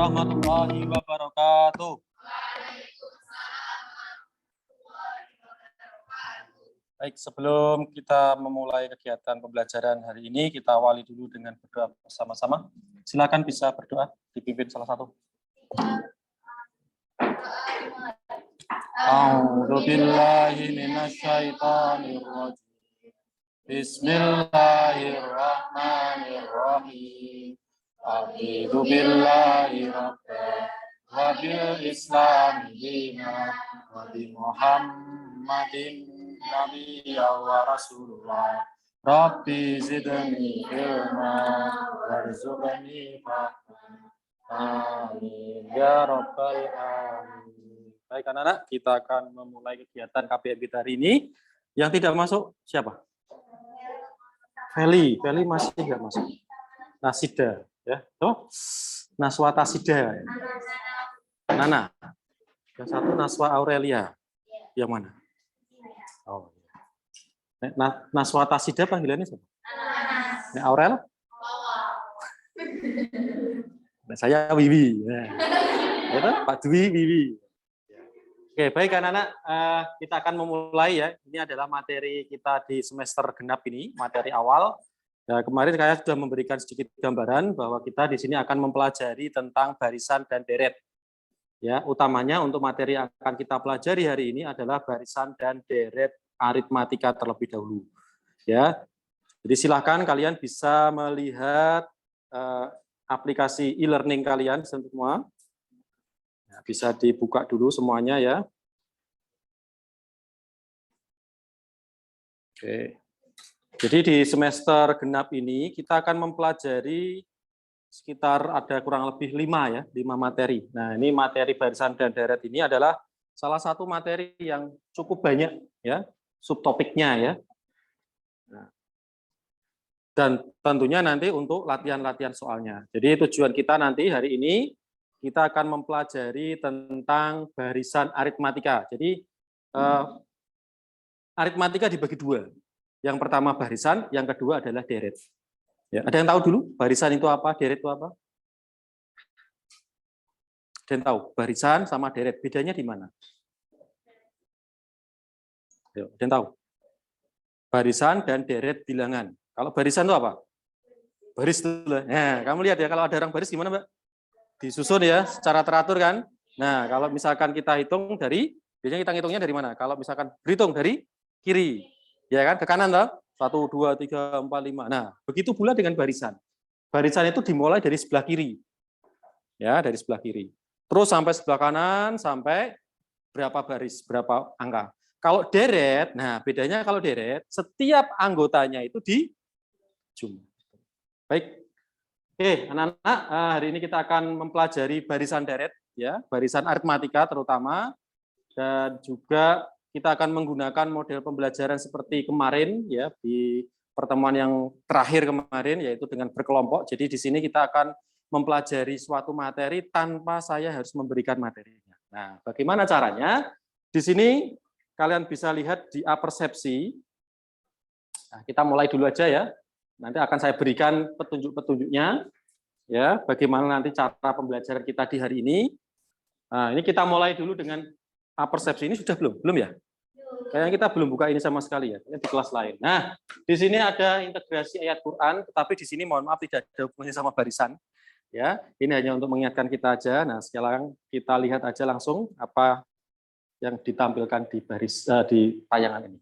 warahmatullahi wabarakatuh. Baik, sebelum kita memulai kegiatan pembelajaran hari ini, kita awali dulu dengan berdoa bersama-sama. Silakan bisa berdoa, dipimpin salah satu. A'udzu billahi minasyaitonir rajim. Bismillahirrahmanirrahim. A'udzu billahi rabbil wa bil islam dina wa bi Muhammadin nabiyya wa rasulullah. Rabbi zidni ilma warzuqni fahma. Amin ya rabbal alamin. Baik anak-anak, kita akan memulai kegiatan KBM kita hari ini. Yang tidak masuk siapa? Feli masih nggak masuk. Nasida, ya, tuh, Naswa Tasida. Nana. Yang satu Naswa Aurelia. Yang mana? Oh, Naswa Tasida panggilannya siapa? Aurel? Saya Wiwi. Ya, Pak Dwi Wiwi. Oke, baik anak-anak, kita akan memulai ya. Ini adalah materi kita di semester genap ini, materi awal. Ya, kemarin saya sudah memberikan sedikit gambaran bahwa kita di sini akan mempelajari tentang barisan dan deret. Ya, utamanya untuk materi yang akan kita pelajari hari ini adalah barisan dan deret aritmatika terlebih dahulu. Ya, jadi silakan kalian bisa melihat aplikasi e-learning kalian semua. Ya, bisa dibuka dulu semuanya ya. Oke. Jadi di semester genap ini kita akan mempelajari sekitar ada kurang lebih 5 materi. Nah, ini materi barisan dan deret ini adalah salah satu materi yang cukup banyak ya, subtopiknya ya. Nah, dan tentunya nanti untuk latihan-latihan soalnya. Jadi tujuan kita nanti hari ini kita akan mempelajari tentang barisan aritmatika. Jadi aritmatika dibagi 2. Yang pertama barisan, yang kedua adalah deret. Ya, ada yang tahu dulu barisan itu apa, deret itu apa? Ada yang tahu barisan sama deret bedanya di mana? Ada yang tahu? Barisan dan deret bilangan. Kalau barisan itu apa? Baris dulu. Nah, kamu lihat ya kalau ada orang baris gimana, Mbak? Disusun ya, secara teratur kan. Nah, kalau misalkan kita hitung dari, biasanya kita hitungnya dari mana? Kalau misalkan berhitung dari kiri, ya kan, ke kanan toh? 1, 2, 3, 4, 5. Nah, begitu pula dengan barisan. Barisan itu dimulai dari sebelah kiri. Ya, dari sebelah kiri. Terus sampai sebelah kanan, sampai berapa baris, berapa angka. Kalau deret, nah bedanya kalau deret, setiap anggotanya itu di jumlah. Baik. Oke, anak-anak, hari ini kita akan mempelajari barisan deret, ya, barisan aritmatika terutama, dan juga kita akan menggunakan model pembelajaran seperti kemarin, ya, di pertemuan yang terakhir kemarin, yaitu dengan berkelompok. Jadi di sini kita akan mempelajari suatu materi tanpa saya harus memberikan materinya. Nah, bagaimana caranya? Di sini kalian bisa lihat di apersepsi. Nah, kita mulai dulu aja ya. Nanti akan saya berikan petunjuk-petunjuknya, ya, bagaimana nanti cara pembelajaran kita di hari ini. Nah, ini kita mulai dulu dengan apersepsi. Ini sudah belum? Belum ya? Kayaknya kita belum buka ini sama sekali ya, ini di kelas lain. Nah, di sini ada integrasi ayat Quran, tetapi di sini mohon maaf tidak ada hubungannya sama barisan. Ya, ini hanya untuk mengingatkan kita aja. Nah, sekarang kita lihat aja langsung apa yang ditampilkan di di tayangan ini.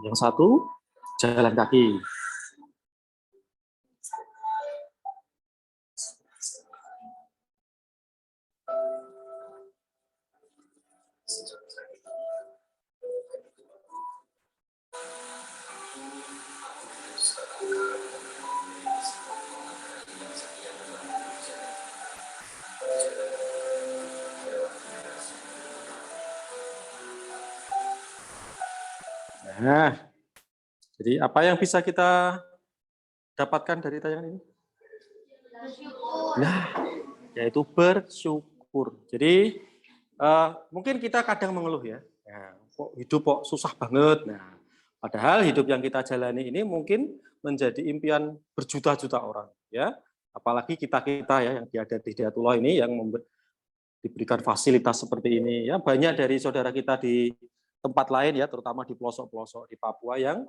Yang satu jalan kaki. Nah, jadi apa yang bisa kita dapatkan dari tayangan ini? Nah, yaitu bersyukur. Jadi mungkin kita kadang mengeluh ya, kok hidup kok susah banget. Nah, padahal hidup yang kita jalani ini mungkin menjadi impian berjuta-juta orang, ya. Apalagi kita-kita ya yang ada di Hidayatullah ini yang diberikan fasilitas seperti ini. Ya, banyak dari saudara kita di tempat lain ya, terutama di pelosok-pelosok di Papua yang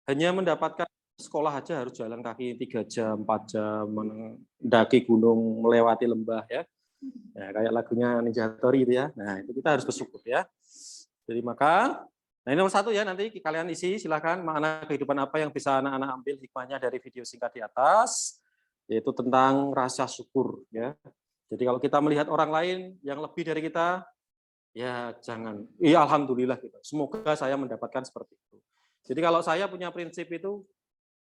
hanya mendapatkan sekolah aja harus jalan kaki 3 jam, 4 jam, mendaki gunung, melewati lembah ya. Ya, kayak lagunya Ninja Hattori itu ya. Nah, itu kita harus bersyukur ya. Jadi maka, nah ini nomor 1 ya, nanti kalian isi silahkan makna kehidupan apa yang bisa anak-anak ambil hikmahnya dari video singkat di atas, yaitu tentang rasa syukur ya. Jadi kalau kita melihat orang lain yang lebih dari kita, ya jangan, ya alhamdulillah gitu. Semoga saya mendapatkan seperti itu. Jadi kalau saya punya prinsip itu,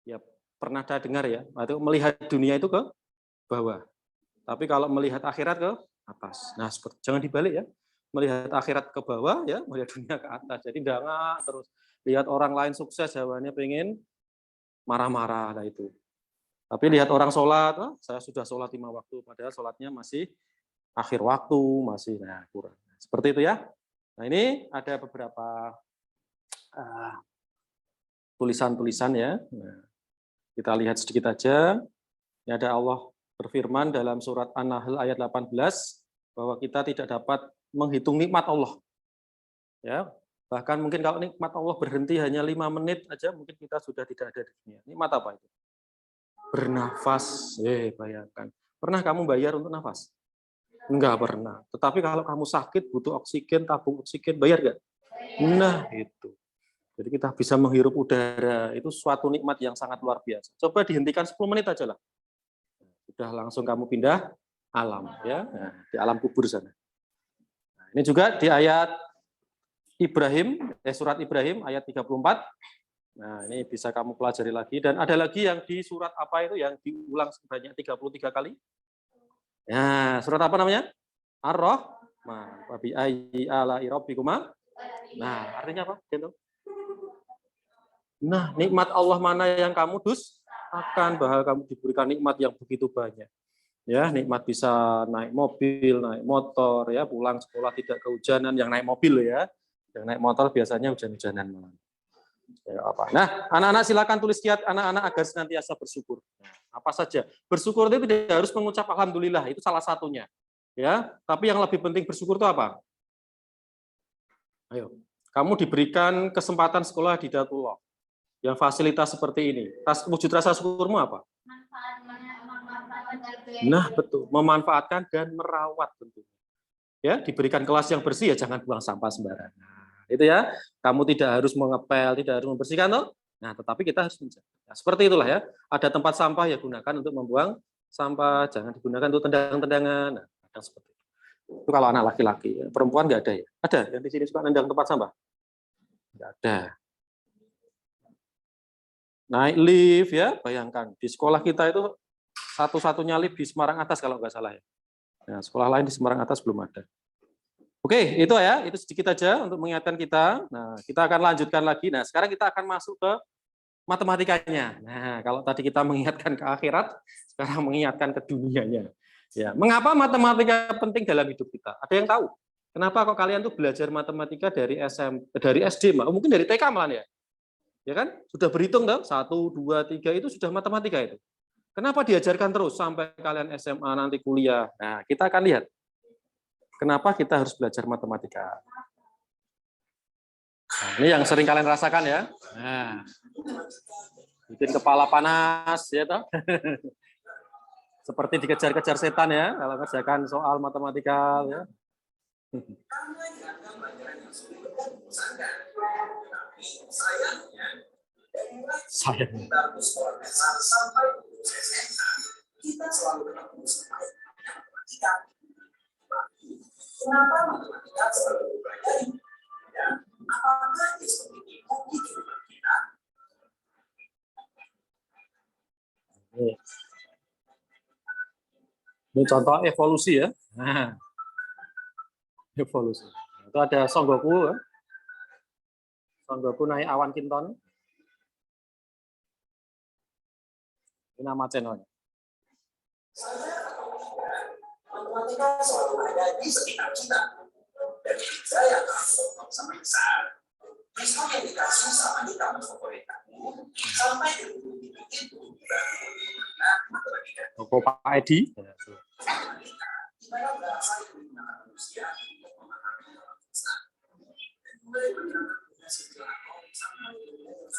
ya pernah ada dengar ya, itu melihat dunia itu ke bawah. Tapi kalau melihat akhirat ke atas. Nah, jangan dibalik ya. Melihat akhirat ke bawah ya, melihat dunia ke atas. Jadi enggak terus lihat orang lain sukses, jawabannya pengen marah-marah lah itu. Tapi lihat orang sholat, oh, saya sudah sholat 5 waktu, padahal sholatnya masih akhir waktu, masih kurang. Seperti itu ya. Nah ini ada beberapa tulisan-tulisan ya. Nah, kita lihat sedikit aja. Ini ada Allah berfirman dalam surat An-Nahl ayat 18 bahwa kita tidak dapat menghitung nikmat Allah. Ya, bahkan mungkin kalau nikmat Allah berhenti hanya 5 menit aja mungkin kita sudah tidak ada di dunia. Nikmat apa itu? Bernafas. Bayangkan. Pernah kamu bayar untuk nafas? Enggak pernah. Tetapi kalau kamu sakit butuh oksigen, tabung oksigen, bayar enggak? Nah, itu. Jadi kita bisa menghirup udara, itu suatu nikmat yang sangat luar biasa. Coba dihentikan 10 menit aja lah. Sudah langsung kamu pindah alam ya. Nah, di alam kubur sana. Nah, ini juga di ayat Ibrahim, surat Ibrahim ayat 34. Nah, ini bisa kamu pelajari lagi dan ada lagi yang di surat apa itu yang diulang sebanyak 33 kali. Nah, surat apa namanya? Ar-Rahman. Wa bi ayyi ala'i rabbikuma. Nah, artinya apa? Gitu. Nah, nikmat Allah mana yang kamu dustakan, bahwa kamu diberikan nikmat yang begitu banyak. Ya, nikmat bisa naik mobil, naik motor, ya pulang sekolah tidak kehujanan, yang naik mobil ya, yang naik motor biasanya hujan-hujanan malam. Ya, apa? Nah, anak-anak silakan tulis kiat anak-anak agar senantiasa bersyukur. Nah, apa saja? Bersyukur itu tidak harus mengucap alhamdulillah, itu salah satunya. Ya, tapi yang lebih penting bersyukur itu apa? Ayo, kamu diberikan kesempatan sekolah di Hidayatullah yang fasilitas seperti ini. Wujud rasa syukurmu apa? Nah, betul, memanfaatkan dan merawat tentunya. Ya, diberikan kelas yang bersih ya jangan buang sampah sembarangan. Itu ya. Kamu tidak harus mengepel, tidak harus membersihkan toh. Nah, tetapi kita harus menjaga. Nah, seperti itulah ya. Ada tempat sampah ya gunakan untuk membuang sampah, jangan digunakan untuk tendang-tendangan. Nah, kadang seperti itu. Itu kalau anak laki-laki, perempuan nggak ada ya? Ada yang di sini suka nendang tempat sampah? Nggak ada. Naik lift ya, bayangkan di sekolah kita itu satu-satunya lift di Semarang Atas kalau nggak salah ya. Nah, sekolah lain di Semarang Atas belum ada. Oke, itu ya, itu sedikit aja untuk mengingatkan kita. Nah, kita akan lanjutkan lagi. Nah, sekarang kita akan masuk ke matematikanya. Nah, kalau tadi kita mengingatkan ke akhirat, sekarang mengingatkan ke dunianya. Ya, mengapa matematika penting dalam hidup kita? Ada yang tahu? Kenapa kok kalian tuh belajar matematika dari dari SD, mungkin dari TK malah ya? Ya kan? Sudah berhitung dong, 1, 2, 3 itu sudah matematika itu. Kenapa diajarkan terus sampai kalian SMA nanti kuliah? Nah, kita akan lihat. Kenapa kita harus belajar matematika? Nah, ini yang sering kalian rasakan ya. Nah, bikin kepala panas ya toh. Seperti dikejar-kejar setan ya kalau kerjakan soal matematika ya. Sayang. Kita selalu ketemu sama matematika. Kenapa matematika selalu dipelajari? Dan apakah dia seperti itu di kehidupan kita? Ini contoh evolusi ya. Nah, evolusi. Itu ada Son Goku. Ya. Songgoku naik awan kinton. Ini nama channelnya. Matematika selalu ada di sekitar kita. Dan saya akan sama besar. Misal yang dikasih sama di taman favorit kamu, sampai ke itu matematika. Toko Pak Edi. Gimana bahasa yang digunakan manusia untuk memahami alam semesta.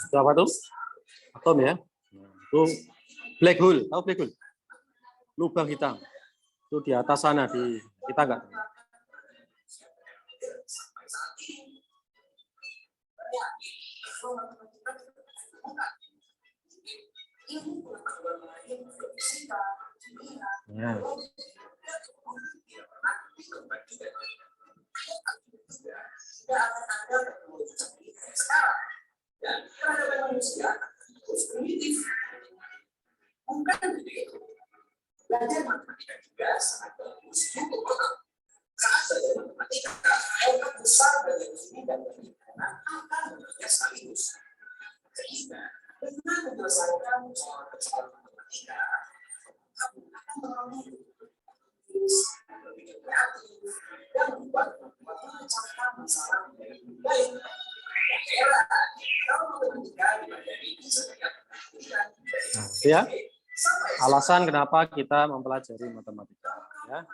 Itu apa tuh? Atom ya. Itu black hole. Tahu black hole? Lubang hitam. Itu di atas sana di kita enggak. Ya. Belajar matematika juga sangat bagus untuk otak. Saat belajar matematika, otak besar belajar ini dan berbicara akan bekerja sekaligus. Sehingga dengan menyelesaikan soal matematika, kamu akan melalui berpikir kreatif dan membuat memecahkan masalah menjadi lebih baik. Kalau matematika dipelajari di setiap pendidikan, Ya. Alasan kenapa kita mempelajari matematika, ya.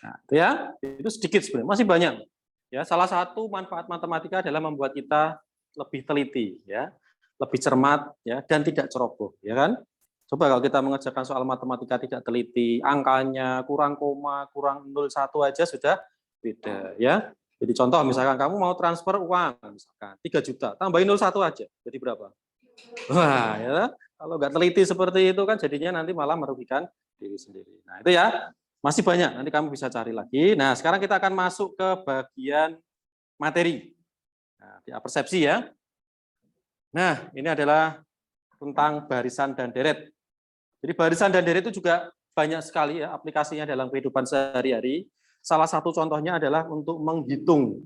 Nah, itu ya, itu sedikit sebenarnya, masih banyak. Ya, salah satu manfaat matematika adalah membuat kita lebih teliti, ya, lebih cermat, ya, dan tidak ceroboh, ya kan? Coba kalau kita mengerjakan soal matematika tidak teliti, angkanya kurang koma, kurang 0,1 aja sudah beda, ya. Jadi contoh misalkan kamu mau transfer uang, misalkan 3 juta, tambahin 0,1 aja, jadi berapa? Wah, ya, kalau nggak teliti seperti itu kan jadinya nanti malah merugikan diri sendiri. Nah, itu ya. Masih banyak, nanti kamu bisa cari lagi. Nah, sekarang kita akan masuk ke bagian materi. Nah, di persepsi ya. Nah, ini adalah tentang barisan dan deret. Jadi barisan dan deret itu juga banyak sekali ya aplikasinya dalam kehidupan sehari-hari. Salah satu contohnya adalah untuk menghitung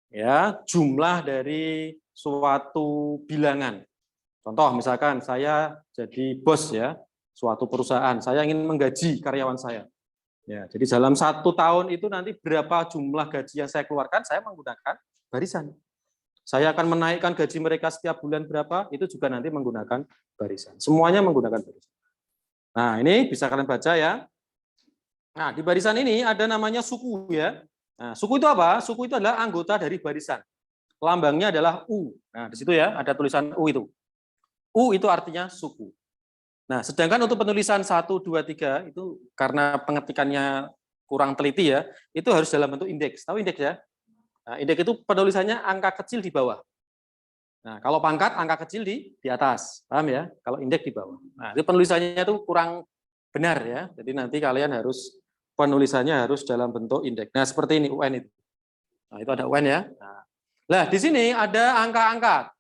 ya jumlah dari suatu bilangan. Contoh misalkan saya jadi bos ya suatu perusahaan, saya ingin menggaji karyawan saya. Ya, jadi dalam 1 tahun itu nanti berapa jumlah gaji yang saya keluarkan, saya menggunakan barisan. Saya akan menaikkan gaji mereka setiap bulan berapa, itu juga nanti menggunakan barisan. Semuanya menggunakan barisan. Nah, ini bisa kalian baca ya. Nah, di barisan ini ada namanya suku ya. Nah, suku itu apa? Suku itu adalah anggota dari barisan. Lambangnya adalah U. Nah, di situ ya ada tulisan U itu. U itu artinya suku. Nah, sedangkan untuk penulisan 1, 2, 3 itu karena pengetikannya kurang teliti ya, itu harus dalam bentuk indeks. Tahu indeks ya? Nah, indeks itu penulisannya angka kecil di bawah. Nah, kalau pangkat angka kecil di atas. Paham ya? Kalau indeks di bawah. Nah, itu penulisannya itu kurang benar ya. Jadi nanti kalian harus penulisannya harus dalam bentuk indeks. Nah, seperti ini UN itu. Nah, itu ada UN ya. Nah, di sini ada angka-angka.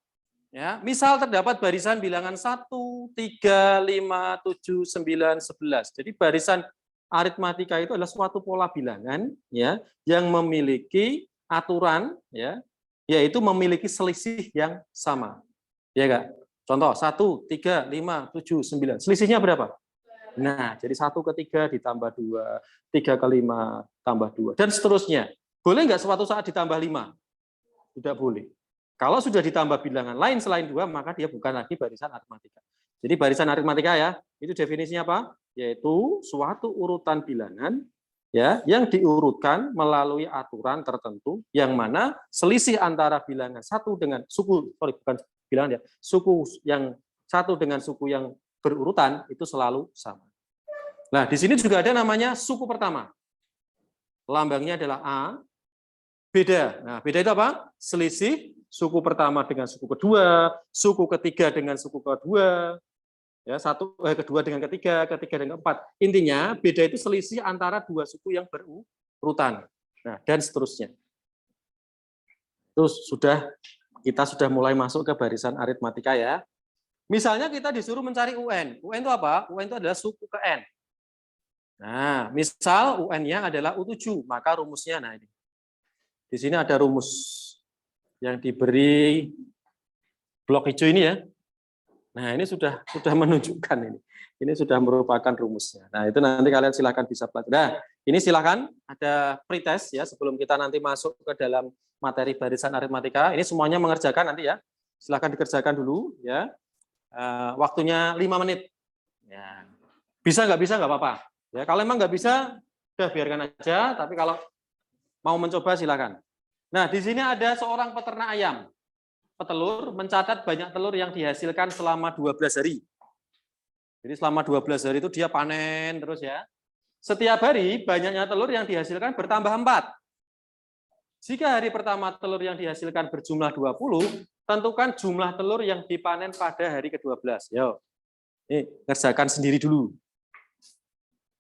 Ya, misal terdapat barisan bilangan 1, 3, 5, 7, 9, 11. Jadi barisan aritmatika itu adalah suatu pola bilangan ya yang memiliki aturan ya, yaitu memiliki selisih yang sama. Ya enggak? Contoh 1, 3, 5, 7, 9. Selisihnya berapa? Nah, jadi 1 ke 3 ditambah 2, 3 ke 5 tambah 2 dan seterusnya. Boleh enggak suatu saat ditambah 5? Tidak boleh. Kalau sudah ditambah bilangan lain selain 2, maka dia bukan lagi barisan aritmatika. Jadi barisan aritmatika ya, itu definisinya apa? Yaitu suatu urutan bilangan ya yang diurutkan melalui aturan tertentu yang mana selisih antara bilangan satu dengan suku, bukan bilangan ya, suku yang satu dengan suku yang berurutan itu selalu sama. Nah, di sini juga ada namanya suku pertama. Lambangnya adalah A. Beda. Nah, beda itu apa? Selisih suku pertama dengan suku kedua, suku ketiga dengan suku kedua, Ya, kedua dengan ketiga dengan keempat. Intinya beda itu selisih antara dua suku yang berurutan. Nah, dan seterusnya. Itu kita sudah mulai masuk ke barisan aritmatika ya. Misalnya kita disuruh mencari UN. UN itu apa? UN itu adalah suku ke N. Nah, misal UN-nya adalah U7, maka rumusnya, nah ini. Di sini ada rumus yang diberi blok hijau ini ya. Nah, ini sudah menunjukkan ini. Ini sudah merupakan rumusnya. Nah, itu nanti kalian silakan bisa pelajari. Nah, ini silakan ada pretest ya sebelum kita nanti masuk ke dalam materi barisan aritmatika. Ini semuanya mengerjakan nanti ya. Silakan dikerjakan dulu ya. Waktunya 5 menit. Ya. Bisa nggak apa-apa. Ya, kalau emang nggak bisa, udah biarkan aja. Tapi kalau mau mencoba silakan. Nah, di sini ada seorang peternak ayam. Petelur mencatat banyak telur yang dihasilkan selama 12 hari. Jadi selama 12 hari itu dia panen terus ya. Setiap hari banyaknya telur yang dihasilkan bertambah 4. Jika hari pertama telur yang dihasilkan berjumlah 20, tentukan jumlah telur yang dipanen pada hari ke-12. Yo. Ini kerjakan sendiri dulu.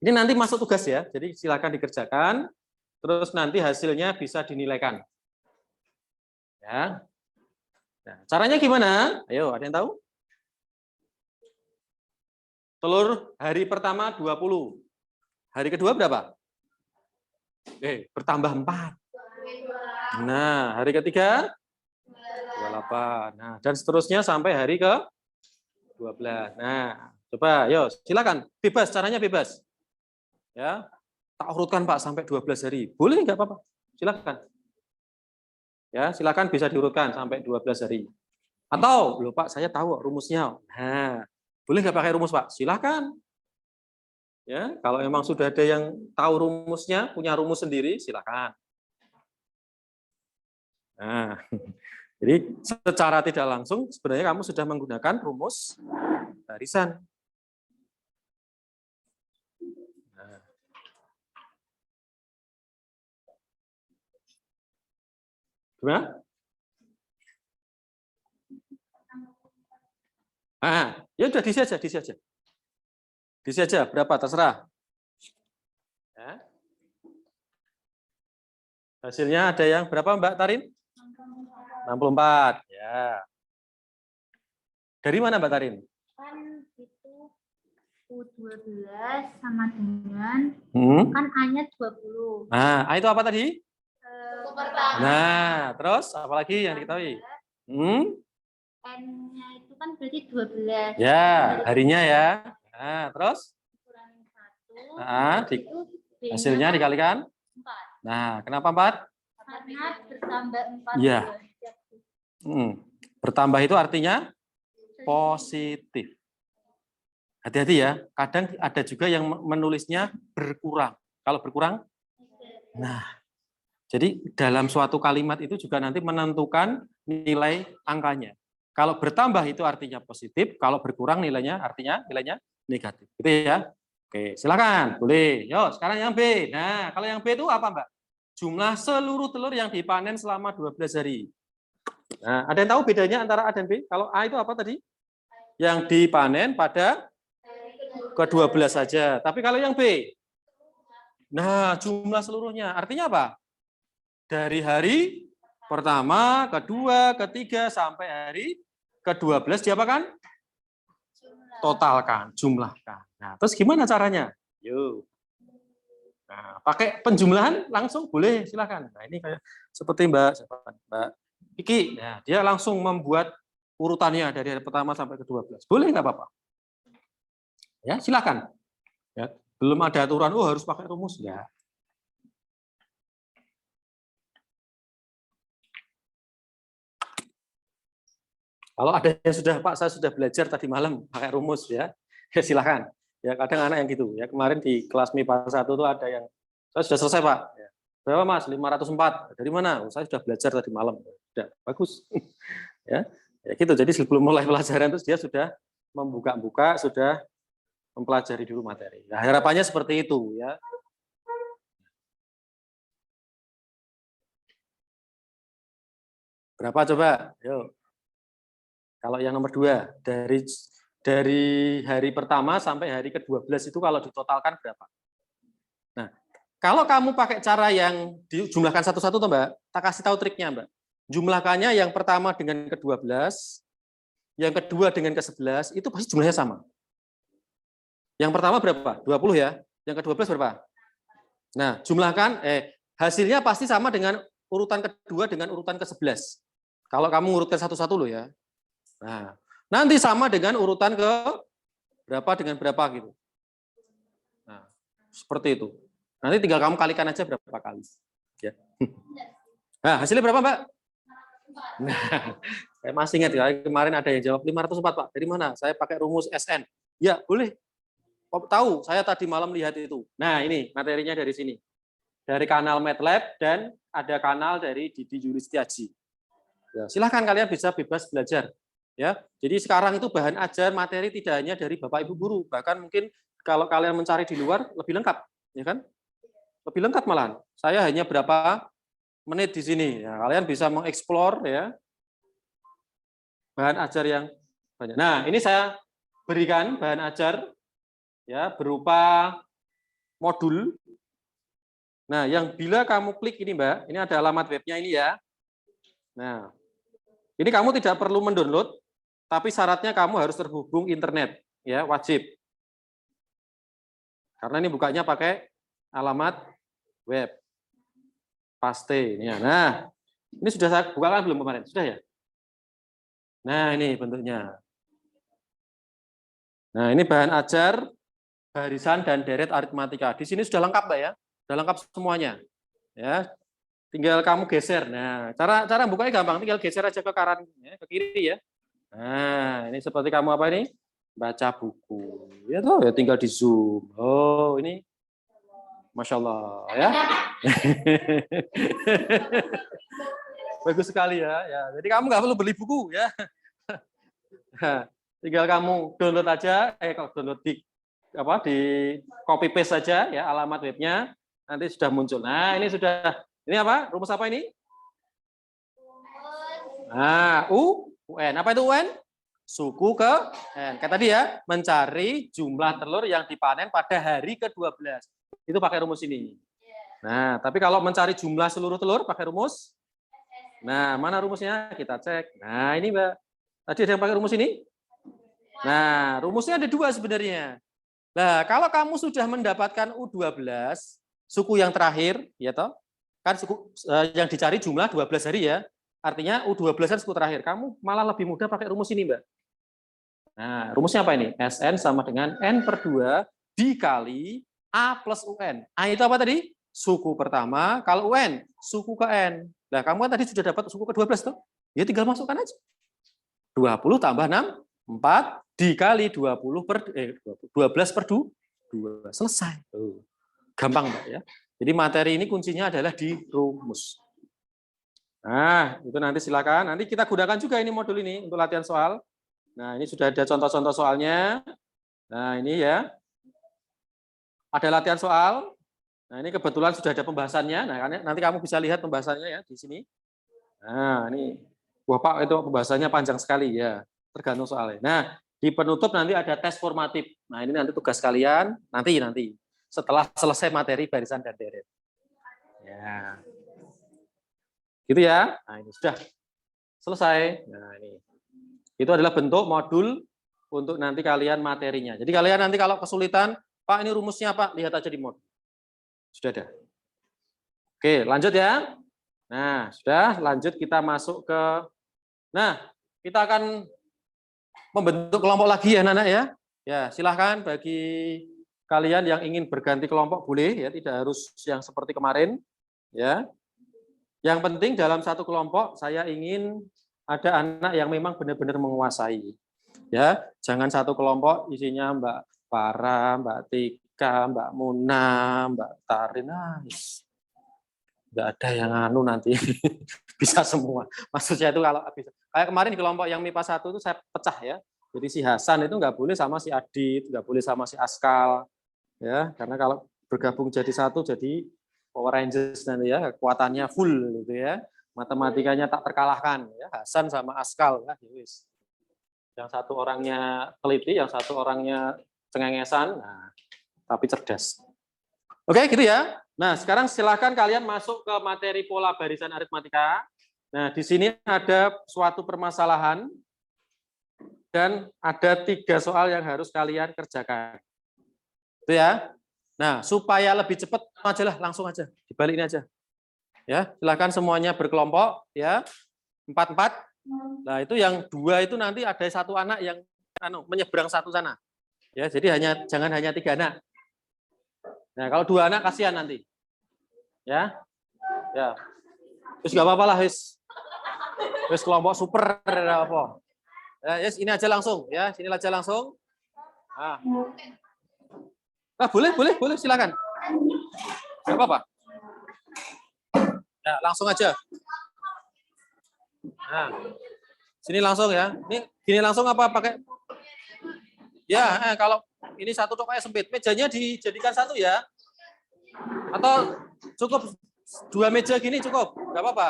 Ini nanti masuk tugas ya. Jadi silakan dikerjakan. Terus nanti hasilnya bisa dinilaikan. Ya. Nah, caranya gimana? Ayo, ada yang tahu? Telur hari pertama 20. Hari kedua berapa? Bertambah 4. Nah, hari ketiga 28. Nah, dan seterusnya sampai hari ke-12. Nah, coba yuk silakan. Bebas, caranya bebas. Ya. Tak urutkan Pak sampai 12 hari. Boleh enggak apa-apa? Silakan. Ya, silakan bisa diurutkan sampai 12 hari. Atau, loh Pak, saya tahu rumusnya. Nah, boleh nggak pakai rumus Pak? Silakan. Ya, kalau memang sudah ada yang tahu rumusnya, punya rumus sendiri, silakan. Nah, jadi secara tidak langsung sebenarnya kamu sudah menggunakan rumus barisan. Nah. Gimana? Ya udah diisi aja. Diisi aja, berapa terserah. Ya. Hasilnya ada yang berapa Mbak Tarin? 64. Ya. Dari mana Mbak Tarin? Kan itu U12 sama dengan kan A-nya 20. Nah, A itu apa tadi? Pertama. Nah, terus apa lagi yang diketahui? N-nya itu kan berarti 12. Ya, harinya ya. Nah, terus? Kurangi 1. Itu hasilnya dikalikan? 4. Nah, kenapa 4? Karena bertambah 4. Iya. Bertambah itu artinya positif. Hati-hati ya, kadang ada juga yang menulisnya berkurang. Kalau berkurang? Nah, jadi dalam suatu kalimat itu juga nanti menentukan nilai angkanya. Kalau bertambah itu artinya positif, kalau berkurang nilainya artinya nilainya negatif. Gitu ya. Oke, silakan. Boleh. Yuk, sekarang yang B. Nah, kalau yang B itu apa, Mbak? Jumlah seluruh telur yang dipanen selama 12 hari. Nah, ada yang tahu bedanya antara A dan B? Kalau A itu apa tadi? Yang dipanen pada ke-12 saja. Tapi kalau yang B? Nah, jumlah seluruhnya. Artinya apa? Dari hari pertama, kedua, ketiga, sampai hari ke-12 diapakan? Totalkan, jumlahkan. Nah, terus gimana caranya? Yuk. Nah, pakai penjumlahan langsung boleh, silakan. Nah, ini kayak seperti Mbak Kiki. Nah, dia langsung membuat urutannya dari hari pertama sampai ke-12. Boleh nggak apa-apa? Ya, silakan. Ya, belum ada aturan, harus pakai rumus. Ya. Kalau ada yang sudah, Pak, saya sudah belajar tadi malam pakai rumus ya, ya silakan. Ya kadang anak yang gitu. Ya kemarin di kelas MIPA 1 tuh ada yang saya sudah selesai Pak. Ya. Berapa Mas? 504. Dari mana? Saya sudah belajar tadi malam. Sudah bagus. Ya, ya gitu. Jadi sebelum mulai pelajaran terus dia sudah membuka-buka, sudah mempelajari dulu materi. Nah, harapannya seperti itu ya. Berapa coba? Yuk. Kalau yang nomor 2 dari dari hari pertama sampai hari ke-12 itu kalau ditotalkan berapa? Nah, kalau kamu pakai cara yang dijumlahkan satu-satu tuh Mbak, tak kasih tahu triknya Mbak. Jumlahkannya yang pertama dengan ke-12, yang kedua dengan ke-11, itu pasti jumlahnya sama. Yang pertama berapa? 20 ya. Yang ke-12 berapa? Nah, jumlahkan, hasilnya pasti sama dengan urutan kedua dengan urutan ke-11. Kalau kamu urutkan satu-satu loh ya. Nah, nanti sama dengan urutan ke berapa dengan berapa gitu. Nah, seperti itu. Nanti tinggal kamu kalikan aja berapa kali. Ya. Nah, hasilnya berapa Mbak? Nah, saya masih ingat ya, kemarin ada yang jawab 504 Pak. Dari mana? Saya pakai rumus SN. Ya, boleh. Kok tahu, saya tadi malam lihat itu. Nah, ini materinya dari sini. Dari kanal MATLAB dan ada kanal dari Didi Yulistiaji. Ya, silahkan kalian bisa bebas belajar. Ya, jadi sekarang itu bahan ajar materi tidak hanya dari Bapak Ibu guru, bahkan mungkin kalau kalian mencari di luar lebih lengkap, ya kan? Lebih lengkap malahan. Saya hanya berapa menit di sini. Ya, kalian bisa mengeksplor ya bahan ajar yang banyak. Nah, ini saya berikan bahan ajar ya berupa modul. Nah, yang bila kamu klik ini Mbak, ini ada alamat webnya ini ya. Nah, ini kamu tidak perlu mendownload, tapi syaratnya kamu harus terhubung internet, ya wajib. Karena ini bukanya pakai alamat web. Paste ini ya. Nah, ini sudah saya bukakan belum kemarin? Sudah ya? Nah, ini bentuknya. Nah, ini bahan ajar barisan dan deret aritmatika. Di sini sudah lengkap, Mbak ya. Sudah lengkap semuanya. Ya. Tinggal kamu geser. Nah, cara bukanya gampang, tinggal geser aja ke kanan, ya, ke kiri ya. Nah, ini seperti kamu apa ini? Baca buku. Ya toh, ya tinggal di zoom. Oh, ini Masya Allah ya. Bagus sekali ya. Ya. Jadi kamu nggak perlu beli buku ya. Tinggal kamu download aja, kalau download di copy paste saja ya alamat webnya, nanti sudah muncul. Nah, ini sudah. Ini apa? Rumus apa ini? Nah, UN. Apa itu UN? Suku ke N. Kayak tadi ya, mencari jumlah telur yang dipanen pada hari ke-12. Itu pakai rumus ini. Nah, tapi kalau mencari jumlah seluruh telur pakai rumus. Nah, mana rumusnya? Kita cek. Nah, ini Mbak. Tadi ada yang pakai rumus ini? Nah, rumusnya ada dua sebenarnya. Nah, kalau kamu sudah mendapatkan U12, suku yang terakhir, ya toh? Kan suku yang dicari jumlah 12 hari ya. Artinya U12 kan suku terakhir. Kamu malah lebih mudah pakai rumus ini, Mbak. Nah, rumusnya apa ini? SN sama dengan N/2 dikali A plus UN. A itu apa tadi? Suku pertama. Kalau UN, suku ke N. Nah, kamu kan tadi sudah dapat suku ke-12 tuh. Ya tinggal masukkan aja. 20 tambah 6, 4 dikali 12 per 2. Selesai. Gampang, Mbak ya. Jadi materi ini kuncinya adalah di rumus. Nah, itu nanti silakan. Nanti kita gunakan juga ini modul ini untuk latihan soal. Nah, ini sudah ada contoh-contoh soalnya. Nah, ini ya. Ada latihan soal. Nah, ini kebetulan sudah ada pembahasannya. Nah, nanti kamu bisa lihat pembahasannya ya di sini. Nah, ini wah Pak, itu pembahasannya panjang sekali ya. Tergantung soalnya. Nah, di penutup nanti ada tes formatif. Nah, ini nanti tugas kalian nanti setelah selesai materi barisan dan deret. Ya. Gitu ya. Nah, ini sudah selesai. Nah, ini. Itu adalah bentuk modul untuk nanti kalian materinya. Jadi kalian nanti kalau kesulitan, Pak ini rumusnya Pak, lihat aja di modul. Sudah ada. Oke, lanjut ya. Nah, sudah lanjut kita masuk ke kita akan membentuk kelompok lagi ya, Nana ya. Ya, silahkan bagi kalian yang ingin berganti kelompok boleh ya, tidak harus yang seperti kemarin ya. Yang penting dalam satu kelompok saya ingin ada anak yang memang benar-benar menguasai. Ya, jangan satu kelompok isinya Mbak Farah, Mbak Tika, Mbak Muna, Mbak Tarina. Nggak ada yang anu nanti bisa semua. Maksudnya itu kalau bisa. Kayak kemarin di kelompok yang MIPA 1 itu saya pecah ya. Jadi si Hasan itu nggak boleh sama si Adit, nggak boleh sama si Askal, ya. Karena kalau bergabung jadi satu jadi Power Rangers nanti ya, kekuatannya full gitu ya. Matematikanya tak terkalahkan ya. Hasan sama Askal ya. Yang satu orangnya teliti, yang satu orangnya cengengesan, nah, tapi cerdas. Oke, gitu ya. Nah, sekarang silakan kalian masuk ke materi pola barisan aritmatika. Nah, di sini ada suatu permasalahan dan ada 3 soal yang harus kalian kerjakan. Itu ya. Nah, supaya lebih cepat aja lah, langsung aja, dibalik ini aja. Ya, silakan semuanya berkelompok ya. 4-4. Nah, itu yang 2 itu nanti ada satu anak yang menyeberang satu sana. Ya, jadi jangan hanya 3 anak. Nah, kalau 2 anak kasihan nanti. Ya. Ya. Terus enggak apa-apa lah, wis. Wis kelompok super apa. Ya, yes, ini aja langsung ya, sini aja langsung. Nah, boleh, silakan. Enggak apa-apa. Ya, langsung aja. Nah, sini langsung ya. Ini gini langsung apa pakai? Ya, kalau ini satu kayak sempit, mejanya dijadikan satu ya. Atau cukup 2 meja gini cukup, nggak apa-apa.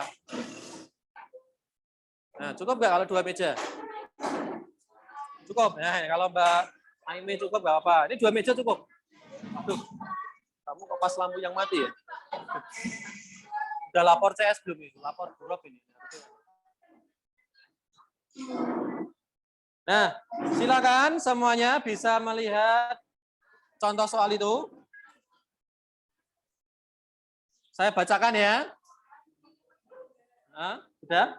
Nah, cukup nggak kalau 2 meja? Cukup. Nah, kalau Mbak Aime cukup nggak apa. Ini 2 meja cukup. Aduh, kamu kok pas lampu yang mati ya? Udah lapor CS belum ini? Lapor buruk ini. Nah, silakan semuanya bisa melihat contoh soal itu. Saya bacakan ya. Nah, sudah?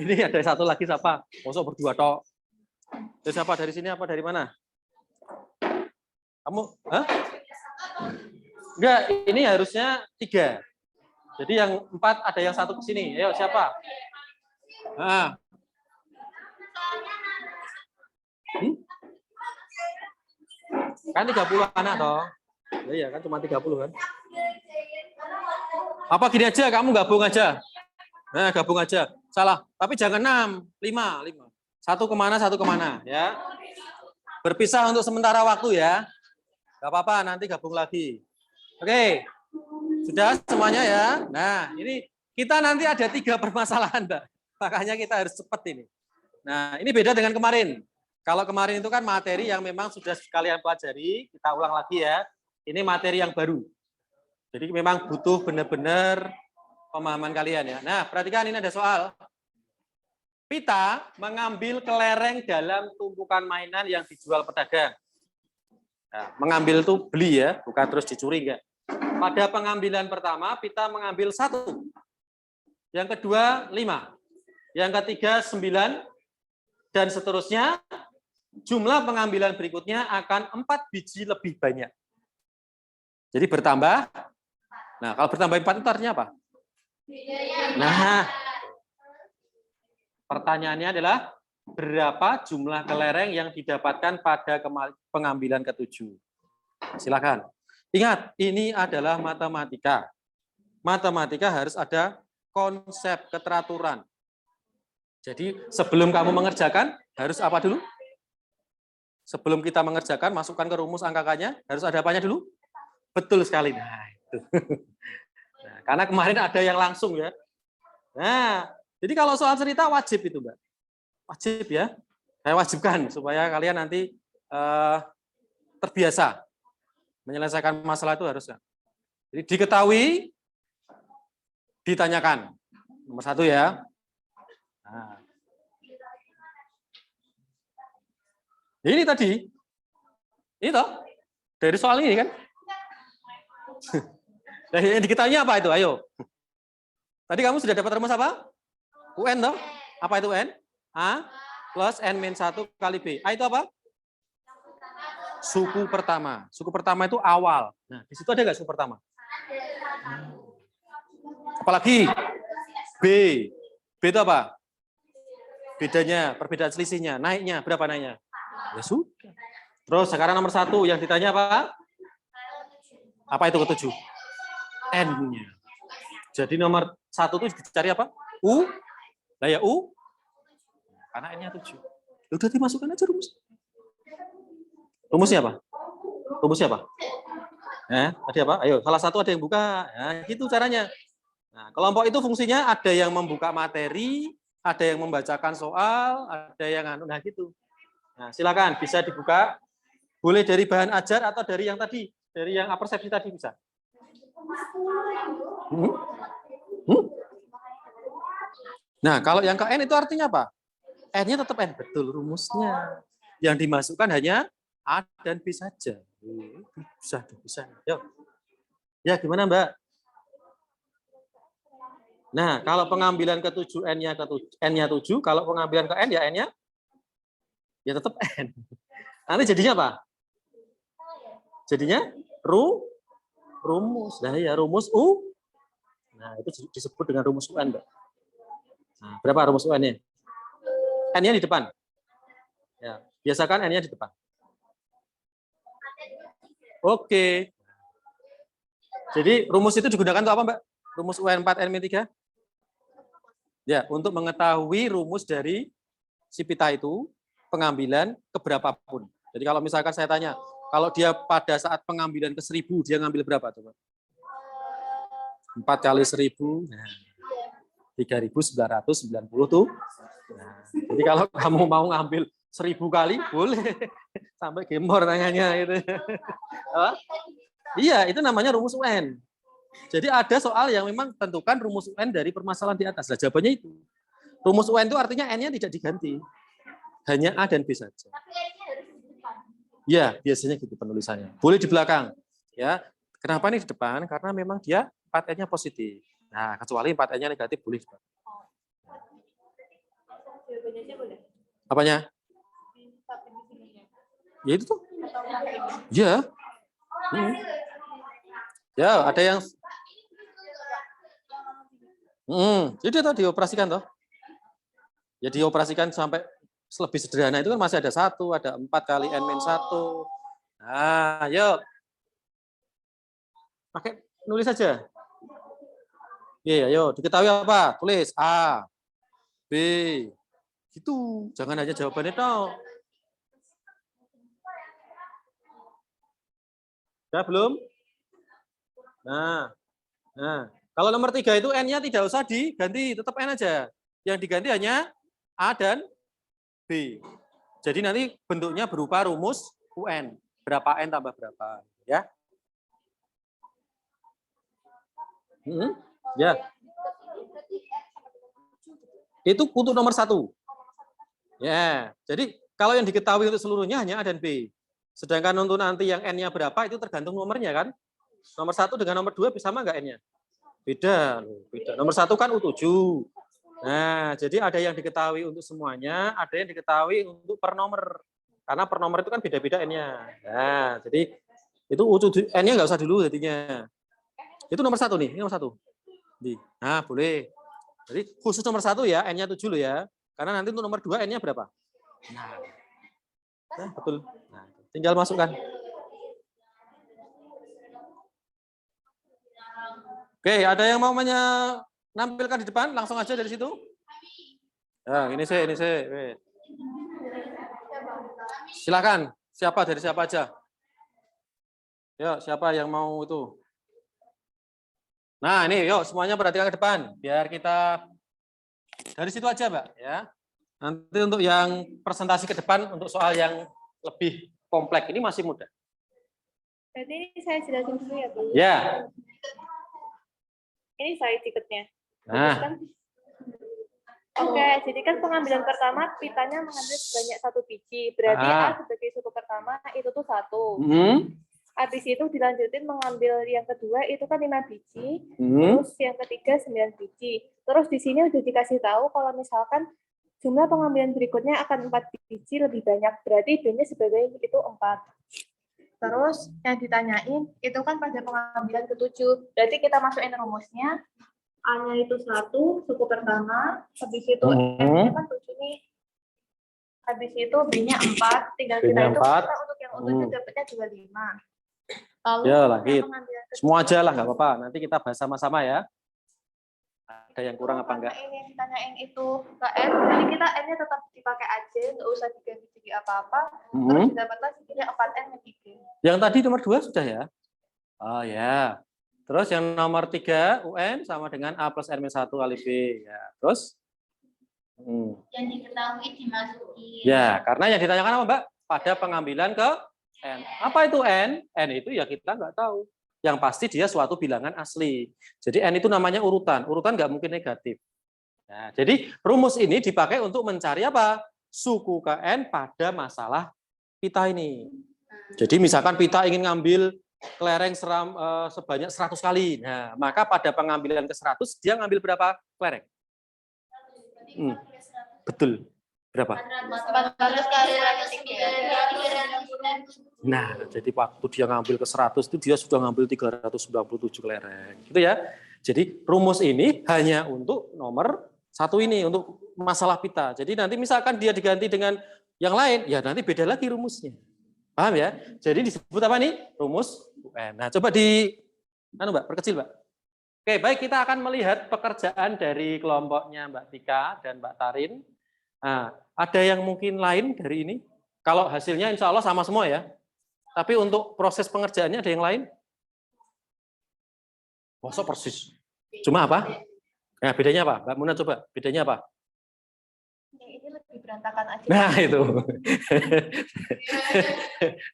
Ini ada satu lagi siapa? Mosok berdua tok. Itu siapa dari sini apa dari mana? Kamu? Hah? Enggak, ini harusnya 3. Jadi yang 4 ada yang 1 ke sini. Ayo siapa? Nah. Kan 30 anak toh. Iya kan cuma 30 kan. Apa gini aja kamu gabung aja. Nah, gabung aja. Salah, tapi jangan 6, 5. 1 kemana ya. Berpisah untuk sementara waktu ya. Gak apa-apa, nanti gabung lagi. Oke. Sudah semuanya ya. Nah, ini kita nanti ada 3 permasalahan, Mbak. Makanya kita harus cepat ini. Nah, ini beda dengan kemarin. Kalau kemarin itu kan materi yang memang sudah kalian pelajari, kita ulang lagi ya. Ini materi yang baru. Jadi memang butuh benar-benar pemahaman kalian ya. Nah, perhatikan ini ada soal. Pita mengambil kelereng dalam tumpukan mainan yang dijual pedagang. Nah, mengambil itu beli ya, bukan terus dicuri enggak. Pada pengambilan pertama, Pita mengambil 1. Yang kedua, 5. Yang ketiga, 9. Dan seterusnya, jumlah pengambilan berikutnya akan 4 biji lebih banyak. Jadi bertambah. Nah, kalau bertambah 4 itu artinya apa? Nah, pertanyaannya adalah berapa jumlah kelereng yang didapatkan pada pengambilan ke-7? Silakan. Ingat, ini adalah matematika. Matematika harus ada konsep keteraturan. Jadi sebelum kamu mengerjakan, harus apa dulu? Sebelum kita mengerjakan, masukkan ke rumus angkakannya, harus ada apanya dulu? Betul sekali. Nah, itu. Nah, karena kemarin ada yang langsung ya. Nah, jadi kalau soal cerita wajib itu, Mbak. Wajib ya. Saya wajibkan supaya kalian nanti terbiasa menyelesaikan masalah itu harusnya. Jadi diketahui, ditanyakan. Nomor 1 ya. Nah. Ini tadi, ini toh, dari soal ini kan. Yang diketahui apa itu? Ayo. Tadi kamu sudah dapat rumus apa? UN toh? Apa itu UN? A plus N-1 kali B. A itu apa? Suku pertama. Suku pertama itu awal. Nah, di situ ada nggak suku pertama? Apalagi B. B itu apa? Bedanya, perbedaan selisihnya, naiknya, berapa naiknya? Ya sudah. Terus sekarang nomor 1 yang ditanya apa? Apa itu ke-7? N-nya. Jadi nomor 1 itu dicari apa? U. Nah ya U. Karena N-nya 7. Udah dimasukkan aja rumus. Rumusnya apa? Rumusnya apa? Tadi apa? Ayo, salah satu ada yang buka. Nah, gitu caranya. Nah, kelompok itu fungsinya ada yang membuka materi, ada yang membacakan soal, ada yang nah gitu. Nah, silakan bisa dibuka. Boleh dari bahan ajar atau dari yang tadi, dari yang persepsi tadi bisa. Nah, kalau yang ke N itu artinya apa? N-nya tetap N, betul rumusnya. Yang dimasukkan hanya A dan B saja. Bisa. Yuk. Ya, gimana Mbak? Nah, kalau pengambilan ke 7, N-nya 7, kalau pengambilan ke N, ya N-nya ya tetap N. Nanti jadinya apa? Jadinya rumus. Nah, ya rumus U. Nah, itu disebut dengan rumus UN, Mbak. Nah, berapa rumus UN-nya? N-nya di depan. Ya, biasakan N-nya di depan. Oke. Jadi rumus itu digunakan untuk apa, Mbak? Rumus UN 4 N-3? Ya, untuk mengetahui rumus dari si pita itu, pengambilan keberapapun. Jadi kalau misalkan saya tanya, kalau dia pada saat pengambilan ke 1000, dia ngambil berapa coba? 4 kali 1000, nah, 3.990 tuh. Nah, jadi kalau kamu mau ngambil 1000 kali, boleh. Sampai gemor tangannya gitu. Iya, itu namanya rumus UN. Jadi ada soal yang memang tentukan rumus UN dari permasalahan di atas. Nah, jawabannya itu. Rumus UN itu artinya N-nya tidak diganti. Hanya A dan B saja. Ya, biasanya gitu penulisannya. Boleh di belakang. Ya, kenapa nih di depan? Karena memang dia 4N-nya positif. Nah, kecuali 4N-nya negatif boleh. Apanya? Ya itu tuh. Ya. Ya, ada yang jadi tadi dioperasikan toh. Ya dioperasikan sampai lebih sederhana itu kan masih ada 1, ada 4 kali N-1. Nah, yuk. Pakai nulis saja. Iya, yuk. Diketahui apa? Tulis A, B. Gitu. Jangan hanya jawabannya toh. Ya, belum? Nah. Kalau nomor 3 itu N-nya tidak usah diganti, tetap N aja. Yang diganti hanya A dan B. Jadi nanti bentuknya berupa rumus UN. Berapa N tambah berapa. Ya. Ya. Itu untuk nomor 1. Ya. Jadi kalau yang diketahui untuk seluruhnya hanya A dan B. Sedangkan untuk nanti yang N-nya berapa itu tergantung nomornya kan. Nomor 1 dengan nomor 2 sama nggak N-nya? Beda. Nomor 1 kan U7. Nah, jadi ada yang diketahui untuk semuanya, ada yang diketahui untuk per nomor. Karena per nomor itu kan beda-beda N-nya. Nah, jadi itu N-nya nggak usah dulu jadinya. Itu nomor 1 nih, ini nomor 1. Nah, boleh. Jadi khusus nomor 1 ya, N-nya 7 loh ya. Karena nanti untuk nomor 2 N-nya berapa? Nah, betul. Nah, tinggal masukkan. Oke, ada yang mau menampilkan di depan? Langsung aja dari situ. Nah, ini sih. Silakan. Siapa dari siapa aja? Yuk, siapa yang mau itu? Nah, ini yuk semuanya perhatikan ke depan. Biar kita dari situ aja, Mbak. Ya. Nanti untuk yang presentasi ke depan, untuk soal yang lebih kompleks, ini masih mudah. Jadi ini saya jelasin dulu ya, Bu. Ya. Ini saya tiketnya. Nah. Oke, jadi kan pengambilan pertama pitanya mengambil sebanyak 1 biji. Berarti A sebagai suku pertama itu tuh 1. Habis itu dilanjutin mengambil yang kedua itu kan 5 biji. Terus yang ketiga 9 biji. Terus di sini udah dikasih tahu kalau misalkan jumlah pengambilan berikutnya akan 4 biji lebih banyak. Berarti B-nya sebagai itu 4. Terus yang ditanyain itu kan pada pengambilan ke-7. Berarti kita masukin rumusnya. A-nya itu 1, suku pertama. Habis itu N-nya kan 7 nih. Habis itu B-nya 4. Tinggal kita hitung kita untuk yang U7 dapatnya 25. Lalu ya lagi. Semua aja lah, nggak apa-apa. Nanti kita bahas sama-sama ya. Ada yang kurang apa enggak? Ini yang ditanyain itu ke N. Jadi kita N-nya tetap dipakai aja. Nggak usah diganti apa-apa. Terus didapatlah segini 4N yang 3. Yang tadi nomor 2 sudah ya? Oh ya. Terus yang nomor 3 UN sama dengan A plus N-1 kali B. Ya. Terus? Yang diketahui dimasuki. Ya, karena yang ditanyakan apa, Mbak? Pada pengambilan ke N. Apa itu N? N itu ya kita nggak tahu. Yang pasti dia suatu bilangan asli. Jadi N itu namanya urutan. Urutan nggak mungkin negatif. Nah, jadi rumus ini dipakai untuk mencari apa? Suku ke N pada masalah pita ini. Jadi misalkan pita ingin ngambil kelereng sebanyak 100 kali. Nah, maka pada pengambilan ke 100 dia ngambil berapa kelereng? Betul. Berapa? 400 kali 100. Nah, jadi waktu dia ngambil ke 100 itu dia sudah ngambil 397 kelereng. Gitu ya. Jadi rumus ini hanya untuk nomor 1 ini, untuk masalah pita. Jadi nanti misalkan dia diganti dengan yang lain, ya nanti beda lagi rumusnya. Paham ya? Jadi disebut apa nih? Rumus UN. Nah, coba Mbak, perkecil, Mbak. Oke, baik, kita akan melihat pekerjaan dari kelompoknya Mbak Tika dan Mbak Tarin. Nah, ada yang mungkin lain dari ini? Kalau hasilnya insya Allah sama semua ya. Tapi untuk proses pengerjaannya ada yang lain? Masa persis? Cuma apa? Nah, bedanya apa? Mbak Muna coba, bedanya apa? Ini lebih berantakan aja. Nah, itu.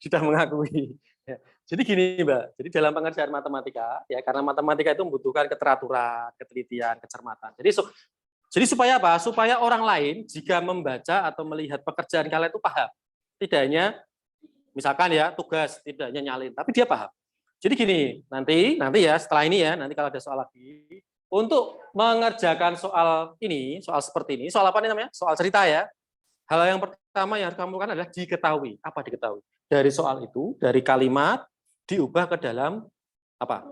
Sudah mengakui. Ya. Jadi gini, Mbak. Jadi dalam pengerjaan matematika, ya karena matematika itu membutuhkan keteraturan, ketelitian, kecermatan. Jadi supaya apa? Supaya orang lain jika membaca atau melihat pekerjaan kalian itu paham. Tidak hanya misalkan ya tugas, tidak hanya nyalin, tapi dia paham. Jadi gini, nanti ya setelah ini ya, nanti kalau ada soal lagi, untuk mengerjakan soal ini, soal seperti ini, soal apa nih namanya? Soal cerita ya. Hal yang pertama yang harus kamu lakukan adalah diketahui. Apa diketahui? Dari soal itu, dari kalimat diubah ke dalam apa?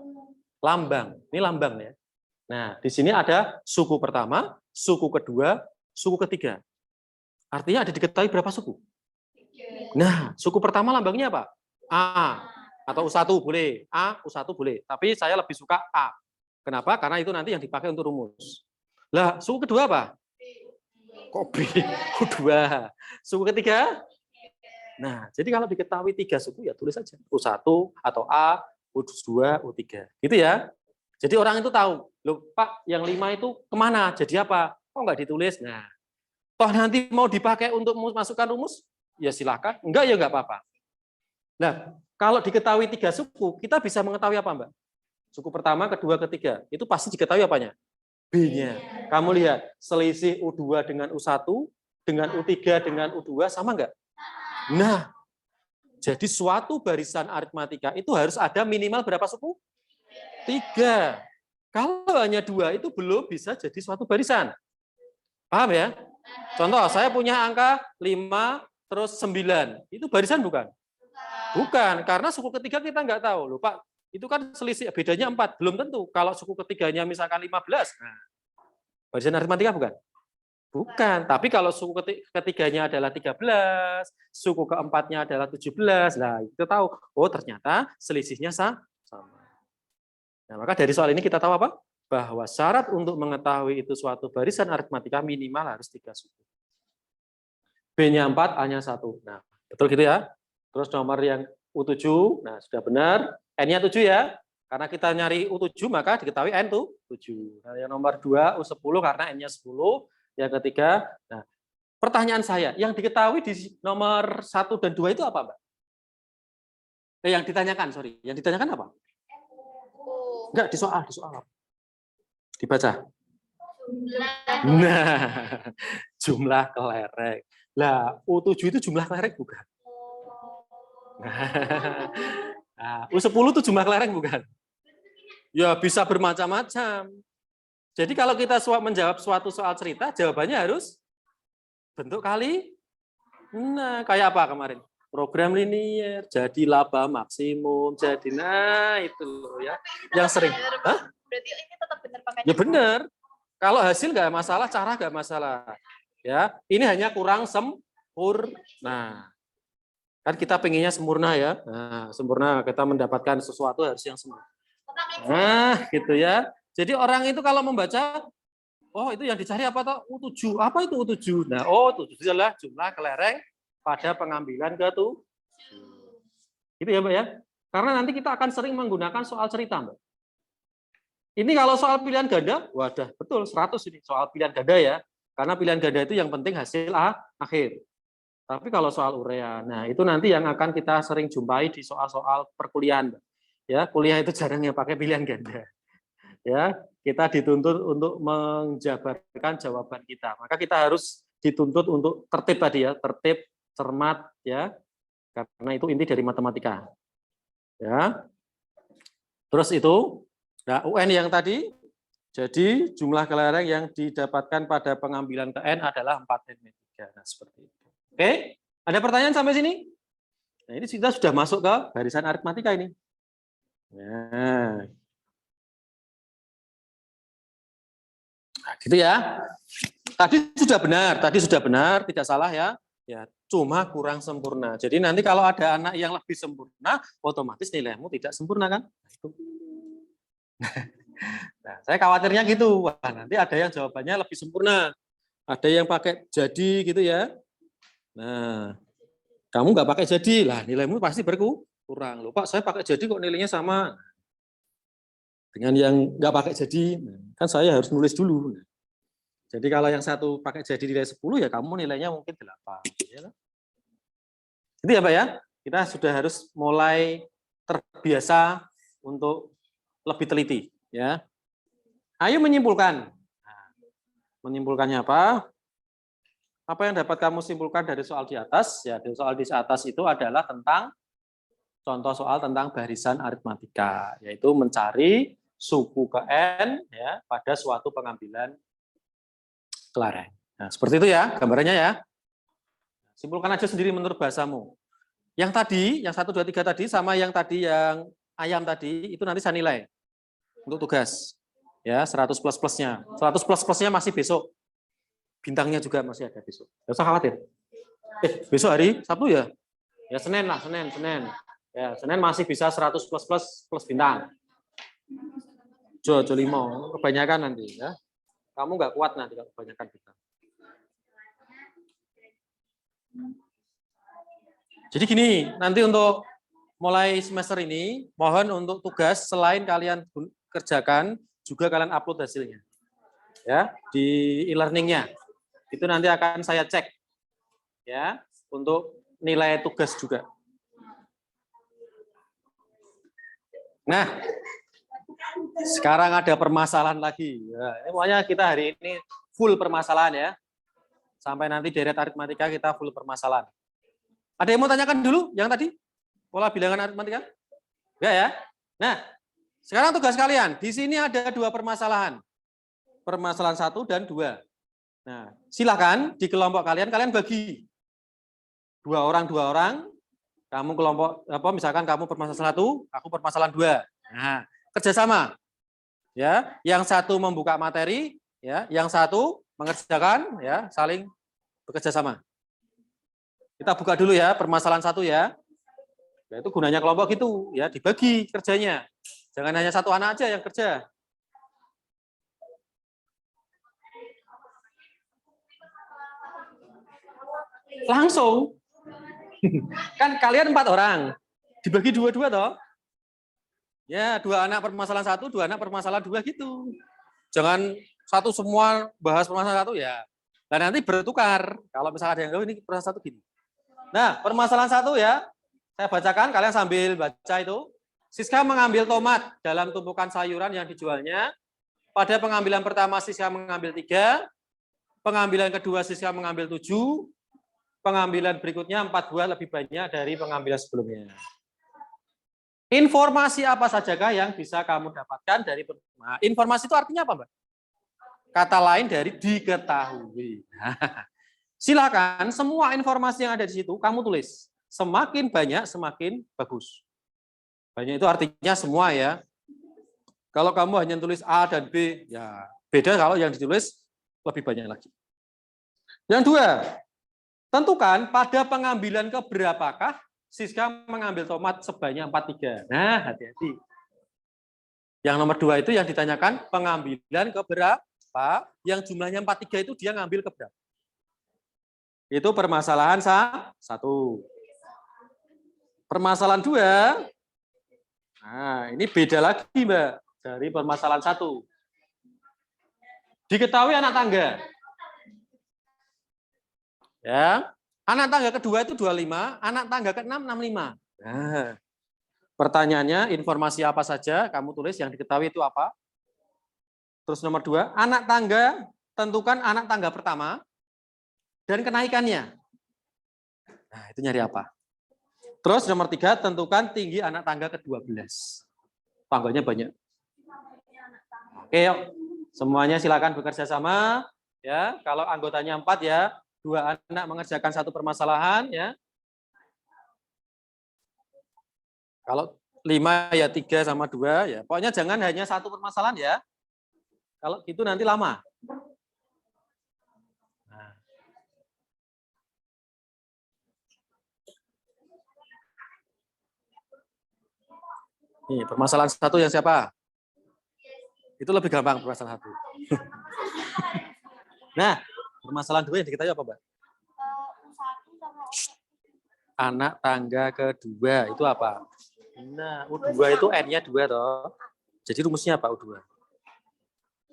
Lambang. Ini lambang ya. Nah, di sini ada suku pertama, suku kedua, suku ketiga. Artinya ada diketahui berapa suku? Nah, suku pertama lambangnya apa? A atau U1 boleh. A, U1 boleh. Tapi saya lebih suka A. Kenapa? Karena itu nanti yang dipakai untuk rumus. Lah, suku kedua apa? Kok B? U2. Suku ketiga? Nah, jadi kalau diketahui 3 suku ya tulis saja. U1 atau A, U2, U3. Gitu ya. Jadi orang itu tahu, loh Pak, yang 5 itu kemana? Jadi apa? Kok nggak ditulis? Nah, toh nanti mau dipakai untuk masukkan rumus? Ya silakan. Enggak ya nggak apa-apa. Nah, kalau diketahui 3 suku, kita bisa mengetahui apa, Mbak? Suku pertama, kedua, ketiga. Itu pasti diketahui apanya? B-nya. Kamu lihat, selisih U2 dengan U1, dengan U3 dengan U2 sama enggak? Nah, jadi suatu barisan aritmatika itu harus ada minimal berapa suku? 3. Kalau hanya 2 itu belum bisa jadi suatu barisan. Paham ya? Contoh, saya punya angka 5 terus 9. Itu barisan bukan? Bukan, karena suku ketiga kita nggak tahu. Loh, Pak, itu kan selisih bedanya 4, belum tentu. Kalau suku ketiganya misalkan 15, nah, barisan aritmatika bukan? Bukan, tapi kalau suku ketiganya adalah 13, suku keempatnya adalah 17, nah itu tahu, oh ternyata selisihnya sama. Nah, maka dari soal ini kita tahu apa? Bahwa syarat untuk mengetahui itu suatu barisan aritmatika minimal harus 3 suku. B-nya 4, A-nya 1. Nah, betul gitu ya? Terus nomor yang U7, nah sudah benar, N-nya 7 ya. Karena kita nyari U7, maka diketahui N tuh 7. Nah, yang nomor 2, U10 karena N-nya 10. Yang ketiga, nah pertanyaan saya, yang diketahui di nomor 1 dan 2 itu apa, Mbak? Yang ditanyakan, sorry. Yang ditanyakan apa? Enggak, di soal apa? Dibaca. Nah, jumlah kelereng. Lah, U7 itu jumlah kelereng bukan? Nah, U10 itu jumlah kelereng bukan? Ya bisa bermacam-macam. Jadi kalau kita menjawab suatu soal cerita, jawabannya harus bentuk kali. Nah, kayak apa kemarin? Program linier, jadi laba maksimum, jadi nah itu loh ya. Yang sering. Hah? Berarti ini tetap benar pakainya. Ya benar. Kalau hasil nggak masalah, cara nggak masalah. Ya, ini hanya kurang sempurna. Kan kita pengennya sempurna ya. Nah, sempurna kita mendapatkan sesuatu harus yang sempurna. Nah, gitu ya. Jadi orang itu kalau membaca, oh itu yang dicari apa toh? U7. Apa itu U7? Nah, oh U7 adalah jumlah kelereng pada pengambilan ke-7. Gitu ya, Mbak ya. Karena nanti kita akan sering menggunakan soal cerita, Mbak. Ini kalau soal pilihan ganda, wadah, betul 100 ini soal pilihan ganda ya. Karena pilihan ganda itu yang penting hasil akhir. Tapi kalau soal urean, nah itu nanti yang akan kita sering jumpai di soal-soal perkuliahan. Ya, kuliah itu jarang yang pakai pilihan ganda. Ya, kita dituntut untuk menjabarkan jawaban kita. Maka kita harus dituntut untuk tertib tadi ya, tertib, cermat ya. Karena itu inti dari matematika. Ya. Terus itu, nah UN yang tadi, jadi jumlah kelereng yang didapatkan pada pengambilan ke N adalah 4N-3. Nah, seperti itu. Oke, ada pertanyaan sampai sini? Nah, ini kita sudah masuk ke barisan aritmatika ini. Nah, gitu ya. Tadi sudah benar, tidak salah ya. Ya, cuma kurang sempurna. Jadi nanti kalau ada anak yang lebih sempurna, otomatis nilaimu tidak sempurna kan? Nah, saya khawatirnya gitu. Wah, nanti ada yang jawabannya lebih sempurna. Ada yang pakai jadi gitu ya. Nah, kamu nggak pakai jadi, lah nilaimu pasti berkurang. Loh Pak, saya pakai jadi kok nilainya sama dengan yang nggak pakai jadi. Kan saya harus nulis dulu. Jadi kalau yang satu pakai jadi nilai 10, ya kamu nilainya mungkin 8. Ya. Itu ya Pak ya, kita sudah harus mulai terbiasa untuk lebih teliti. Ya. Ayo menyimpulkan. Nah, menyimpulkannya apa? Apa yang dapat kamu simpulkan dari soal di atas? Ya, dari soal di atas itu adalah tentang contoh soal tentang barisan aritmatika, yaitu mencari suku ke N ya pada suatu pengambilan kelereng. Nah, seperti itu ya gambarannya ya. Simpulkan aja sendiri menurut bahasamu. Yang tadi, yang 1, 2, 3 tadi sama yang tadi yang ayam tadi itu nanti saya nilai untuk tugas. Ya, 100 plus-plusnya. 100 plus-plusnya masih besok. Bintangnya juga masih ada besok. Tidak usah khawatir. Besok hari Sabtu ya? Ya Senin lah, Senin. Ya, Senin masih bisa 100 plus bintang. Jo 5, kebanyakan nanti ya. Kamu nggak kuat nanti kalau kebanyakan bintang. Jadi gini, nanti untuk mulai semester ini, mohon untuk tugas selain kalian kerjakan, juga kalian upload hasilnya. Ya, di e-learning-nya. Itu nanti akan saya cek ya untuk nilai tugas juga. Nah, sekarang ada permasalahan lagi. Ya, pokoknya kita hari ini full permasalahan ya. Sampai nanti deret aritmatika kita full permasalahan. Ada yang mau tanyakan dulu yang tadi? Pola bilangan aritmatika? Enggak ya? Nah, sekarang tugas kalian. Di sini ada 2 permasalahan. Permasalahan 1 dan 2. Nah, silakan di kelompok kalian bagi 2 orang, kamu kelompok misalkan kamu permasalahan 1, aku permasalahan 2. Nah, kerjasama. Ya, yang satu membuka materi, ya, yang satu mengerjakan, ya, saling bekerja sama. Kita buka dulu ya permasalahan 1 ya. Nah, itu gunanya kelompok gitu, ya, dibagi kerjanya. Jangan hanya satu anak aja yang kerja. Langsung. Kan kalian 4 orang. Dibagi 2-2 toh. Ya, 2 anak permasalahan 1, 2 anak permasalahan 2 gitu. Jangan satu semua bahas permasalahan 1 ya. Dan nanti bertukar. Kalau misalnya ada yang ini permasalahan 1 gini. Nah, permasalahan 1 ya. Saya bacakan, kalian sambil baca itu. Siska mengambil tomat dalam tumpukan sayuran yang dijualnya. Pada pengambilan pertama Siska mengambil 3. Pengambilan kedua Siska mengambil 7. Pengambilan berikutnya 4 buah lebih banyak dari pengambilan sebelumnya. Informasi apa sajakah yang bisa kamu dapatkan dari nah, informasi itu artinya apa, Mbak? Kata lain dari diketahui. Silakan semua informasi yang ada di situ kamu tulis. Semakin banyak semakin bagus. Banyak itu artinya semua ya. Kalau kamu hanya tulis A dan B, ya beda kalau yang ditulis lebih banyak lagi. Yang 2, tentukan pada pengambilan keberapakah Siska mengambil tomat sebanyak 43. Nah, hati-hati. Yang nomor 2 itu yang ditanyakan pengambilan keberapa, yang jumlahnya 43 itu dia ngambil keberapa. Itu permasalahan 1. Permasalahan 2, nah ini beda lagi Mbak, dari permasalahan 1. Diketahui anak tangga. Ya. Anak tangga kedua itu 25, anak tangga ke-6 65. Nah, pertanyaannya informasi apa saja kamu tulis yang diketahui itu apa? Terus nomor 2, anak tangga, tentukan anak tangga pertama dan kenaikannya. Nah, itu nyari apa? Terus nomor 3, tentukan tinggi anak tangga ke-12. Tangganya banyak. Oke, yuk. Semuanya silakan bekerja sama. Ya, kalau anggotanya 4 ya, 2 anak mengerjakan satu permasalahan ya. Kalau 5 ya 3 sama 2 ya. Pokoknya jangan hanya satu permasalahan ya. Kalau gitu nanti lama. Nah. Nih, permasalahan 1 yang siapa? Itu lebih gampang permasalahan 1. Nah, permasalahan 2 yang diketahui apa, Mbak? Anak tangga kedua itu apa? Nah, U2 itu N-nya 2 toh. Jadi rumusnya apa U2?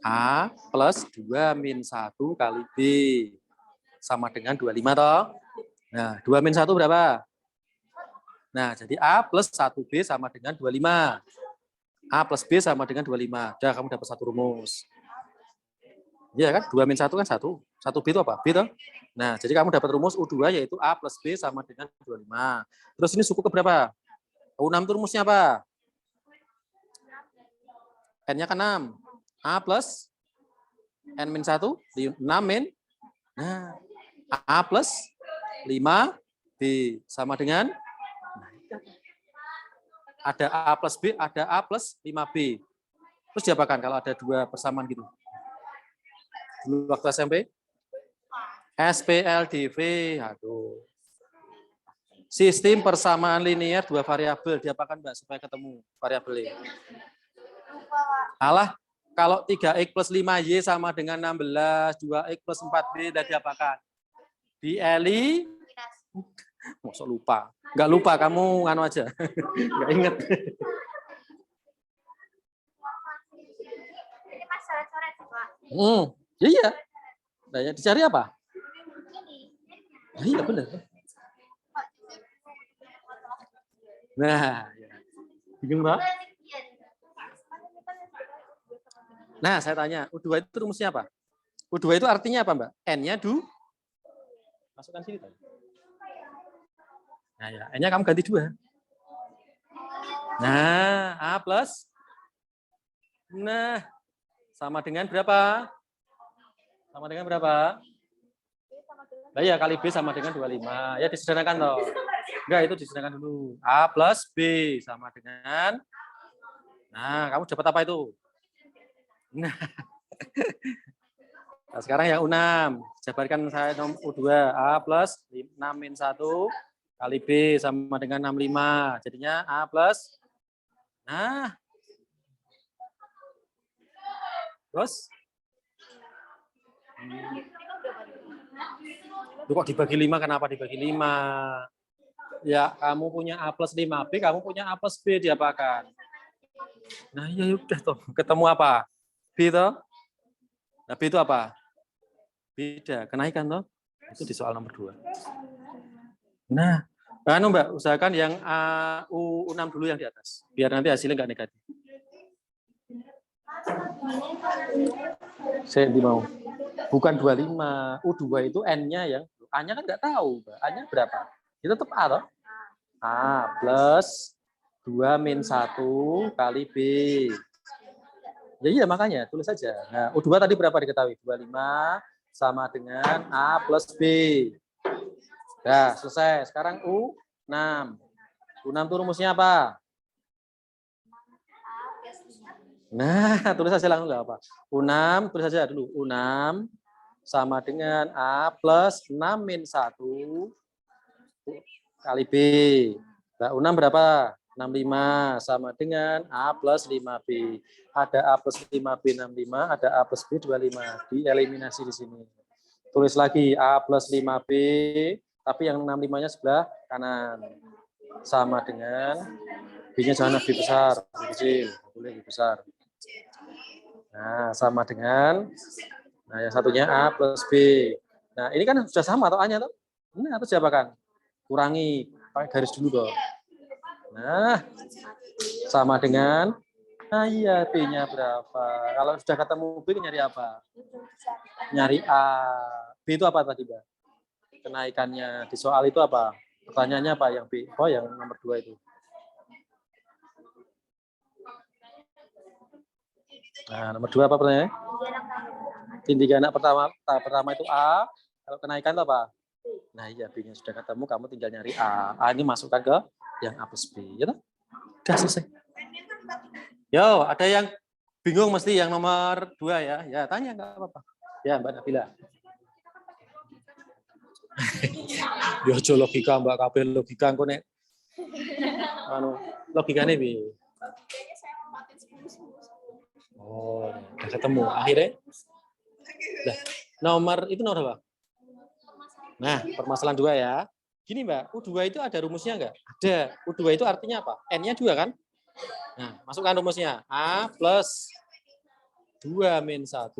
A plus 2 min 1 kali B sama dengan 25 toh. Nah, 2 min 1 berapa? Nah, jadi A plus 1B sama dengan 25. A plus B sama dengan 25. Udah, kamu dapat satu rumus. Iya kan? 2 min 1 kan 1. 1B itu apa? B toh. Nah, jadi kamu dapat rumus U2 yaitu A plus B sama dengan 25. Terus ini suku keberapa? U6 itu rumusnya apa? N-nya kan 6. A plus N min 1, 6 min. Nah, A plus 5B sama dengan, ada A plus B, ada A plus 5B. Terus diapakan kalau ada 2 persamaan gitu? Dulu waktu SMP? SPLDV. Aduh. Sistem persamaan linear 2 variabel. Diapakan, Mbak, supaya ketemu variabelnya? Alah, kalau 3X plus 5Y sama dengan 16, 2X plus 4B, dan diapakan? Dieli. Masuk lupa. Enggak lupa, kamu nganu aja. Enggak inget. Iya. Nah, ya, dicari apa? Nah, iya benar. Nah, ya. Bingung, Mbak? Nah, saya tanya, U2 itu rumusnya apa? U2 itu artinya apa, Mbak? N-nya masukkan sini. Nah, ya, N-nya kamu ganti 2. Nah, A plus. Nah, sama dengan berapa? Sama dengan berapa? Nah, ya, kali B sama dengan 25. Ya, disederhanakan toh. Enggak, itu disederhanakan dulu. A plus B sama dengan. Nah, kamu dapat apa itu? Nah, sekarang yang U6. Jabarkan saya U2. A plus 6 min 1 kali B sama dengan 65. Jadinya A plus. Nah. Terus? Kok dibagi 5? Kenapa dibagi 5? Ya, kamu punya A plus 5B, kamu punya A plus B, diapakan? Nah, ya udah toh. Ketemu apa? B toh? Nah, B itu apa? Beda, kenaikan toh? Itu di soal nomor 2. Nah, Mbak, usahakan yang U6 dulu yang di atas. Biar nanti hasilnya nggak negatif. Saya mau. Bukan 25. U2 itu N-nya yang, A-nya kan nggak tahu, Mbak. A-nya berapa? Itu tetap A toh? A plus 2 min 1 kali B. Ya iya, makanya tulis saja. Nah, U2 tadi berapa diketahui? 25 sama dengan A plus B. Nah, selesai. Sekarang U6. U6 itu rumusnya apa? Nah, tulis saja langsung nggak apa. U6, tulis saja dulu. U6 sama dengan A plus 6 min 1 kali B. Nah, U6 berapa? 65 sama dengan A plus 5B. Ada A plus 5B 65, ada A plus B 25. Dieliminasi di sini. Tulis lagi A plus 5B, tapi yang 65-nya sebelah kanan. Sama dengan, B-nya jangan lebih besar, lebih kecil, boleh lebih besar. Nah, sama dengan, nah yang satunya A plus B. Nah, ini kan sudah sama atau A-nya tuh? Nah, terus diapakan? Kurangi, pakai garis dulu dong. Nah, sama dengan, nah iya, B-nya berapa? Kalau sudah ketemu B, nyari apa? Nyari A. B itu apa tadi, Mbak? Kenaikannya di soal itu apa? Pertanyaannya apa yang B? Oh, yang nomor 2 itu. Nah, nomor 2 apa pertanyaannya? Tinggi anak pertama itu A. Kalau kenaikan itu apa? Nah iya, B-nya sudah ketemu, kamu tinggal nyari A. A ini masukkan ke yang A plus B. Ya toh? Udah selesai. Yo, ada yang bingung mesti yang nomor 2 ya? Ya, tanya nggak apa-apa. Ya, Mbak Nabila. Yo, logika Mbak Kabel, logika engko nek. Anu, logikane piye? Oh, udah ketemu. Akhirnya? Nah, nomor itu nomor apa? Nah, permasalahan 2 ya. Gini Mbak, U2 itu ada rumusnya enggak? Ada. U2 itu artinya apa? N-nya 2 kan? Nah, masukkan rumusnya. A plus 2 min 1.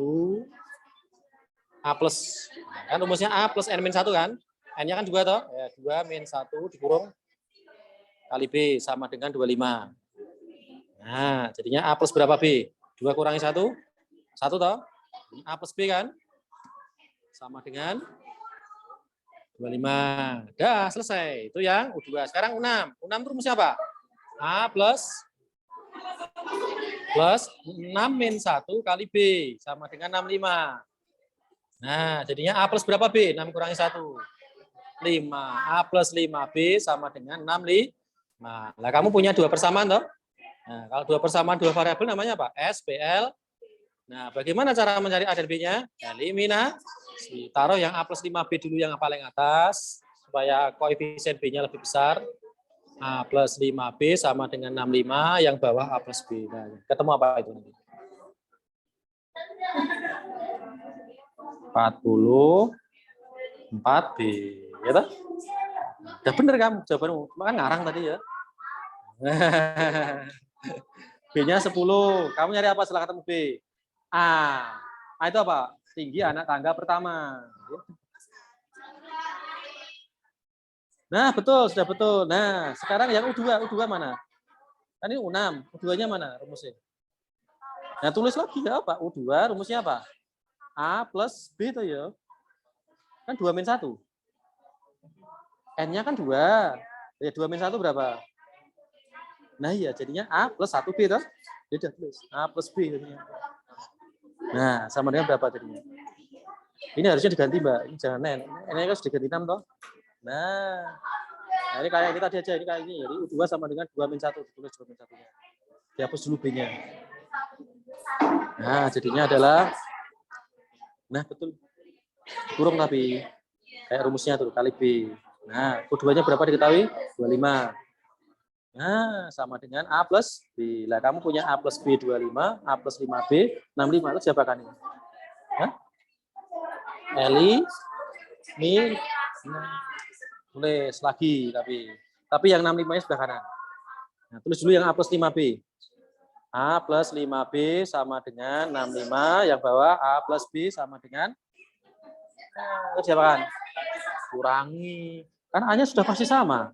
A plus. Kan rumusnya A plus N min 1 kan? N-nya kan 2 toh? Ya, 2 min 1 dikurung kali B sama dengan 25. Nah, jadinya A plus berapa B? 2 kurangi 1? 1 toh? A plus B kan? Sama dengan 25. Dah, selesai. Itu yang U2. Sekarang U6. U6 itu rumusnya apa? A plus 6 min 1 kali B. Sama dengan 65. Nah, jadinya A plus berapa B? 6 kurangi 1. 5. A plus 5B sama dengan 65. Nah, kamu punya 2 persamaan toh? Nah, kalau 2 persamaan 2 variabel namanya apa? SPL. Nah, bagaimana cara mencari A dan B-nya? Eliminasi. Taruh yang A plus 5B dulu yang paling atas, supaya koefisien B-nya lebih besar. A plus 5B sama dengan 65, yang bawah A plus B. Nah, ketemu apa itu nanti? 44B. Ya toh? Udah bener kamu jawabanmu. Makan ngarang tadi ya. B-nya 10. Kamu nyari apa setelah ketemu B? A. A itu apa? Tinggi anak tangga pertama. Nah, betul, sudah betul. Nah, sekarang yang U2. U2 mana? Ini U6. U2-nya mana rumusnya? Nah, tulis lagi ya apa? U2 rumusnya apa? A plus B itu ya. Kan 2 min 1. N-nya kan 2. Ya, 2 min 1 berapa? Nah iya, jadinya A plus 1B toh. Beda tulis. A plus B jadinya. Nah, sama dengan berapa jadinya? Ini harusnya diganti, Mbak. Ini jangan N. N harus diganti 6 toh. Nah, ini kayak ini tadi aja, ini kayak ini. Jadi U2 sama dengan 2 min 1. Ditulis 2 min 1-nya. Dihapus dulu B-nya. Nah, jadinya adalah, nah betul. Kurung tapi. Kayak rumusnya tuh, kali B. Nah, U2-nya berapa diketahui? 25. Nah, sama dengan A plus B. Lah, kamu punya A plus B 25, A plus 5B, 65. Itu siapa kan ini? Hah? Eli, Mi, tulis lagi tapi yang 65-nya sebelah kanan. Nah, tulis dulu yang A plus 5B. A plus 5B sama dengan 65, yang bawah A plus B sama dengan, itu siapa kan? Kurangi. Kan A-nya sudah pasti sama.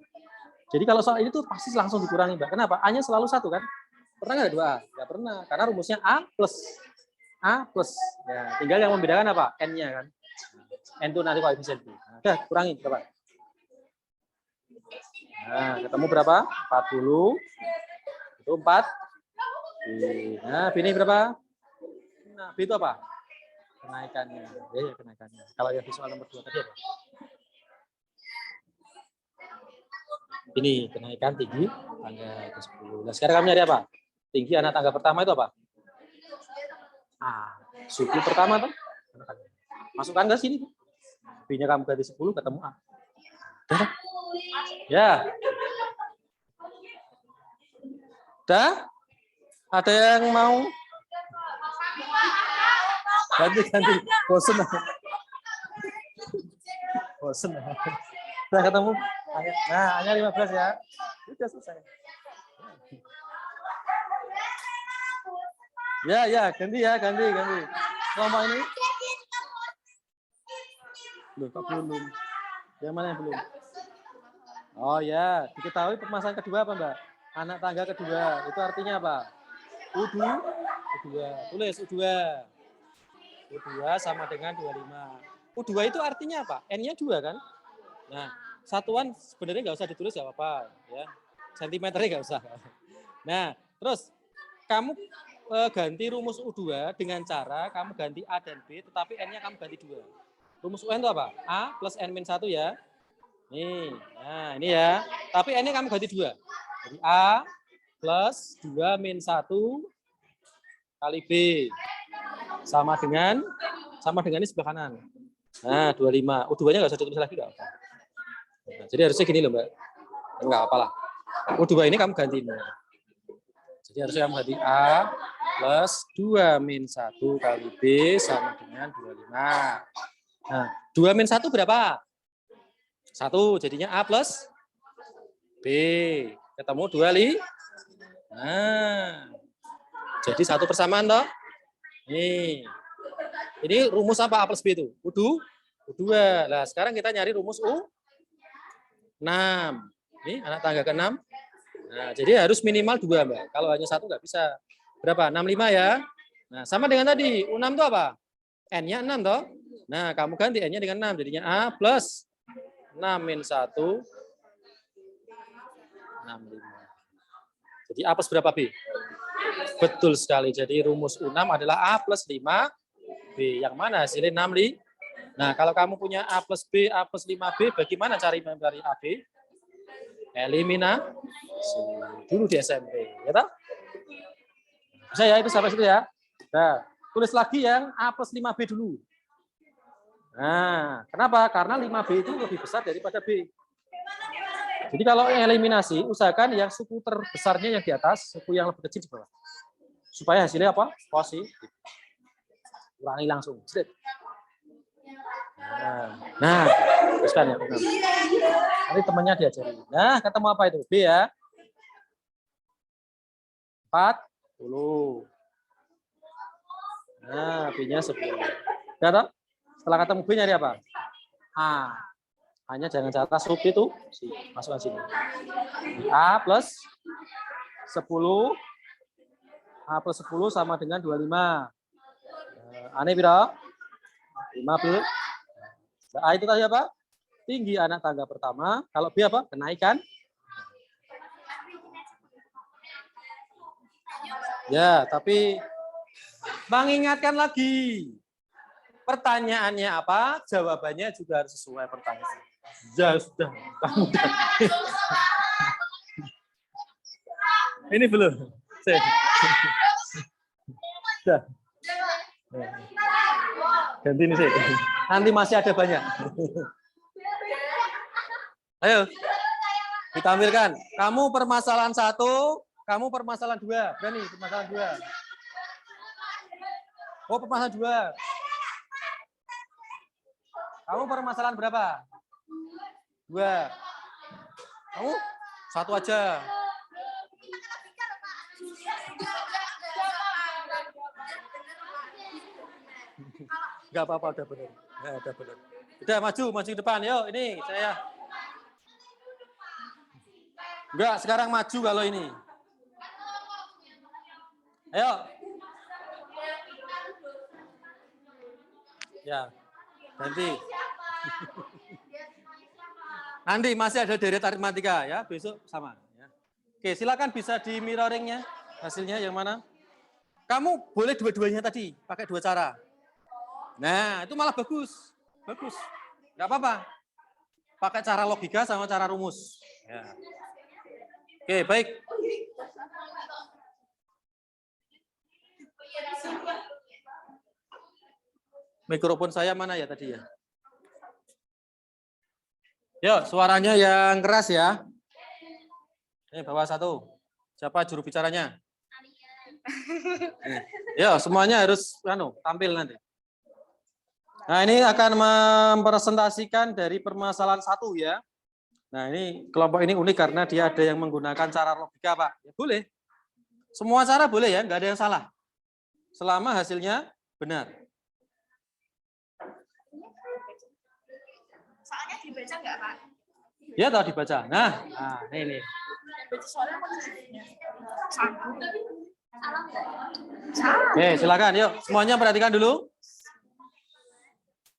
Jadi kalau soal ini tuh pasti langsung dikurangi, Mbak. Kenapa? A-nya selalu 1 kan? Pernah nggak ada 2A? Nggak pernah. Karena rumusnya A plus. A plus. Ya, tinggal yang membedakan apa? N-nya kan. N itu nanti koefisien. Nah, udah, kurangi berapa? Nah, ketemu berapa? 40. Itu 4. Nah, B ini berapa? Nah, B itu apa? Kenaikannya. Ya, kenaikannya. Kalau yang di soal nomor 2 tadi apa? Ini kenaikan tinggi tangga ke-10. Nah, sekarang kamu nyari apa? Tinggi anak tangga pertama itu apa? A. Suku pertama tuh. Masukkan ke sini. B-nya kamu ganti 10, ketemu A. Ya. Udah? Ada yang mau? Ganti. Bosen. Bosen. Udah ketemu? Nah, hanya 15 ya. Sudah selesai. Ya, ganti. Kelompok ini. Loh, kok belum? Yang mana yang belum? Oh ya, diketahui permasalahan kedua apa Mbak? Anak tangga kedua. Itu artinya apa? U2. Tulis U2. U2 sama dengan 25. U2 itu artinya apa? N-nya 2 kan? Nah, satuan sebenarnya nggak usah ditulis nggak apa-apa. Ya. Sentimeternya nggak usah. Nah, terus kamu ganti rumus U2 dengan cara kamu ganti A dan B, tetapi N-nya kamu ganti 2. Rumus UN itu apa? A plus N-1 ya. Nih, nah ini ya. Tapi N-nya kamu ganti 2. Jadi A plus 2 min 1 kali B. Sama dengan ini sebelah kanan. Nah, 25. U2-nya nggak usah ditulis lagi, nggak apa. Nah, jadi harusnya gini loh, Mbak. Nggak apalah. U2 ini kamu ganti. Jadi harusnya kamu ganti A plus 2 min 1 kali B sama dengan 25. Nah, 2 min 1 berapa? 1, jadinya A plus B. Ketemu 2 li. Nah, jadi satu persamaan toh. Nih. Ini rumus apa A plus B itu? U2. Nah, sekarang kita nyari rumus U6. Ini anak tangga ke-6. Nah, jadi harus minimal 2, Mbak. Kalau hanya 1 nggak bisa. Berapa? 65 ya. Nah, sama dengan tadi. U6 itu apa? N-nya 6 toh. Nah, kamu ganti N-nya dengan 6. Jadinya A plus 6 min 1. 65. Jadi A plus berapa B? Betul sekali. Jadi rumus U6 adalah A plus 5 B. Yang mana hasilnya 6 li. Nah, kalau kamu punya A plus B, A plus 5B, bagaimana cari AB? Eliminasi dulu di SMP. Ya toh? Bisa ya, itu sampai situ ya. Nah, tulis lagi yang A plus 5B dulu. Nah, kenapa? Karena 5B itu lebih besar daripada B. Jadi kalau eliminasi, usahakan yang suku terbesarnya yang di atas, suku yang lebih kecil di bawah. Supaya hasilnya apa? Positif. Ulangi langsung. Nah, teruskan ya. Nanti temannya diajari. Nah, ketemu apa itu? B ya. 40. Nah, B-nya 10. Udah toh? Setelah ketemu B nyari apa? A. Hanya jangan catat sub itu. Masukkan sini. A plus 10. A plus 10 sama dengan 25. Aneh biro? 50. A itu tadi apa? Tinggi anak tangga pertama. Kalau B apa? Kenaikan. Ya, tapi mengingatkan lagi. Pertanyaannya apa? Jawabannya juga harus sesuai pertanyaan. Ya sudah. Ini belum. Sudah. Ganti ini sih. Nanti masih ada banyak. Ayo. Kita ambilkan. Kamu permasalahan 1, kamu permasalahan 2. Berani permasalahan 2. Oh, permasalahan 2. Kamu permasalahan berapa? 2. Kamu 1 aja. Enggak apa-apa, udah benar. Ya, udah benar. Udah maju ke depan. Yuk, ini saya. Enggak, sekarang maju kalau ini. Ayo. Ya. Ganti. Nanti masih ada deret aritmatika ya, besok sama ya. Oke, silakan bisa di mirroringnya hasilnya yang mana. Kamu boleh dua-duanya tadi, pakai 2 cara. Nah, itu malah bagus. Bagus. Enggak apa-apa. Pakai cara logika sama cara rumus. Ya. Oke, baik. Mikrofon saya mana ya tadi ya? Yuk, suaranya yang keras ya. Ini bawah 1. Siapa juru bicaranya? Yuk, semuanya harus tampil nanti. Nah, ini akan mempresentasikan dari permasalahan 1 ya. Nah, ini kelompok ini unik karena dia ada yang menggunakan cara logika, Pak. Ya, boleh. Semua cara boleh ya, nggak ada yang salah. Selama hasilnya benar. Soalnya di dibaca nggak, Pak? Ya, tahu dibaca. Nah, ini. Oke, silakan. Yuk, semuanya perhatikan dulu.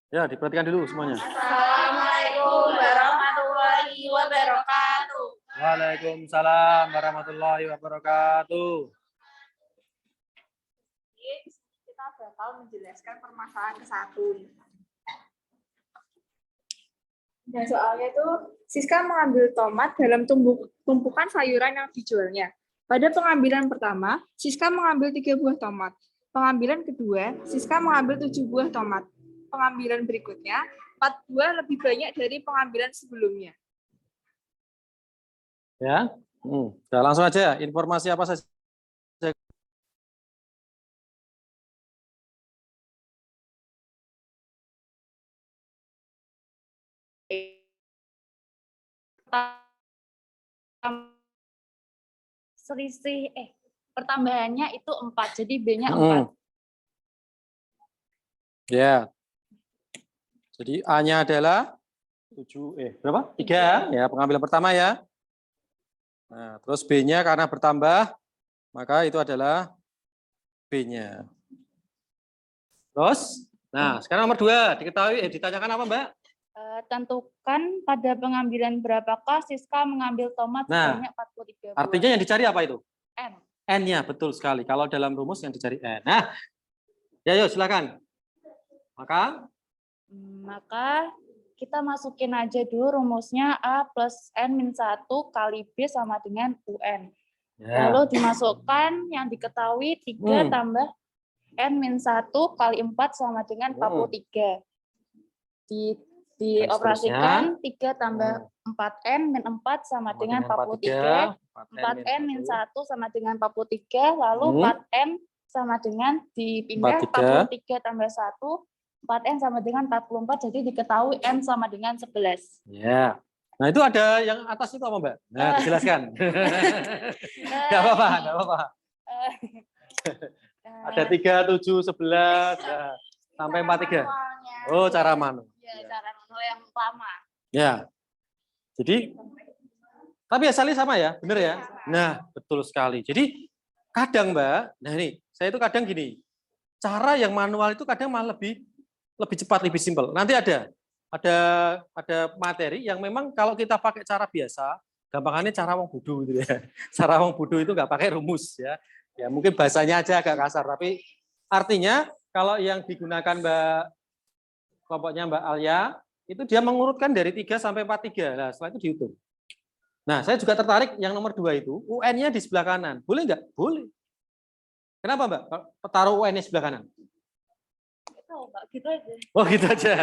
Ya, diperhatikan dulu semuanya. Assalamualaikum warahmatullahi wabarakatuh. Waalaikumsalam warahmatullahi wabarakatuh. Kita bakal menjelaskan permasalahan ke-1. Dan soalnya itu, Siska mengambil tomat dalam tumpukan sayuran yang dijualnya. Pada pengambilan pertama, Siska mengambil 3 buah tomat. Pengambilan kedua, Siska mengambil 7 buah tomat. Pengambilan berikutnya, 4 buah lebih banyak dari pengambilan sebelumnya. Ya, udah langsung aja. Informasi apa saja? Selisih pertambahannya itu 4, jadi B-nya 4. Ya. Jadi A-nya adalah 7 berapa? 3 ya, pengambilan pertama ya. Nah, terus B-nya karena bertambah, maka itu adalah B-nya. Terus, nah sekarang nomor 2, ditanyakan apa, Mbak? Tentukan pada pengambilan berapakah Siska mengambil tomat sebanyak 43 buah. Artinya yang dicari apa itu? N. N-nya, betul sekali. Kalau dalam rumus yang dicari N. Nah, ya yuk silakan. Maka kita masukin aja dulu rumusnya A plus N-1 kali B sama dengan UN. Ya. Lalu dimasukkan yang diketahui 3 tambah N-1 kali 4 sama dengan 43. Dioperasikan 3 tambah 4N min 4 sama dengan 43. 4N min 1 sama dengan 43. Lalu 4N sama dengan dipindah 43 tambah 1. 4N sama dengan 44. Jadi diketahui N sama dengan 11. Ya. Nah itu ada yang atas itu apa, Mbak? Nah dijelaskan. Nggak apa-apa. Ada 3, 7, 11, sampai 43. Oh, cara manual. Ya, cara manual yang lama. Ya. Jadi, tapi asalnya sama ya, benar ya? Nah, betul sekali. Jadi, kadang Mbak, nah ini, saya itu kadang gini, cara yang manual itu kadang malah lebih cepat, lebih simpel. Nanti ada materi yang memang kalau kita pakai cara biasa, gampangannya cara wong bodoh gitu ya. Cara wong bodoh itu nggak pakai rumus ya. Ya mungkin bahasanya aja agak kasar, tapi artinya kalau yang digunakan kelompoknya Mbak Alia, itu dia mengurutkan dari 3 sampai 43. Nah, setelah itu dihitung. Nah, saya juga tertarik yang nomor 2 itu, UN-nya di sebelah kanan. Boleh nggak? Boleh. Kenapa, Mbak? Taruh UN-nya sebelah kanan. Gitu aja. Oh, gitu aja.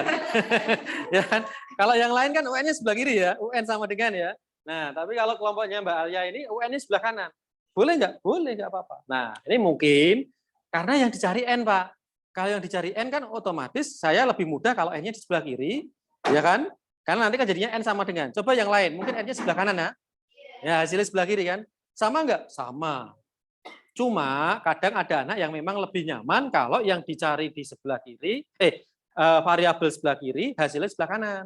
Ya kan? Kalau yang lain kan UN-nya sebelah kiri ya, UN sama dengan ya. Nah, tapi kalau kelompoknya Mbak Alia ini UN-nya sebelah kanan. Boleh nggak? Boleh, nggak apa-apa. Nah, ini mungkin karena yang dicari N, Pak. Kalau yang dicari N kan otomatis saya lebih mudah kalau N-nya di sebelah kiri, ya kan? Karena nanti kan jadinya N sama dengan. Coba yang lain, mungkin N-nya sebelah kanan ya. Ya, hasilnya sebelah kiri kan? Sama nggak? Sama. Cuma kadang ada anak yang memang lebih nyaman kalau yang dicari di sebelah kiri, variabel sebelah kiri, hasilnya sebelah kanan.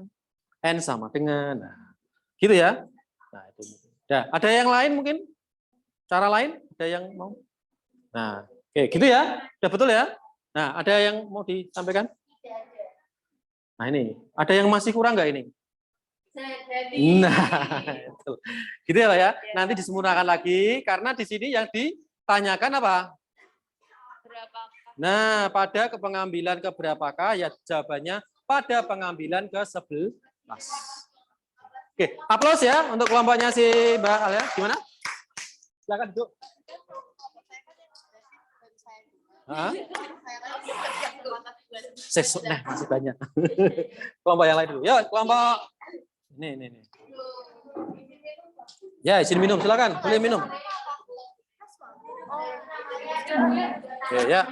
N sama dengan. Nah, gitu ya. Nah, itu. Ya, ada yang lain mungkin? Cara lain? Ada yang mau? Nah, oke, gitu ya. Udah betul ya? Nah, ada yang mau disampaikan? Nah, ini. Ada yang masih kurang nggak ini? Nah, itu. Gitu ya Pak ya. Nanti disempurnakan lagi, karena di sini yang ditanyakan apa? Nah, pada pengambilan ke berapakah? Ya, jawabannya pada pengambilan ke 11. Oke, aplaus ya untuk kelompoknya si Mbak Alia. Gimana? Silakan duduk. Nah, masih banyak. Kelompok yang lain dulu. Yuk, kelompok ini. Ya, izin minum, silakan. Boleh minum. Ya.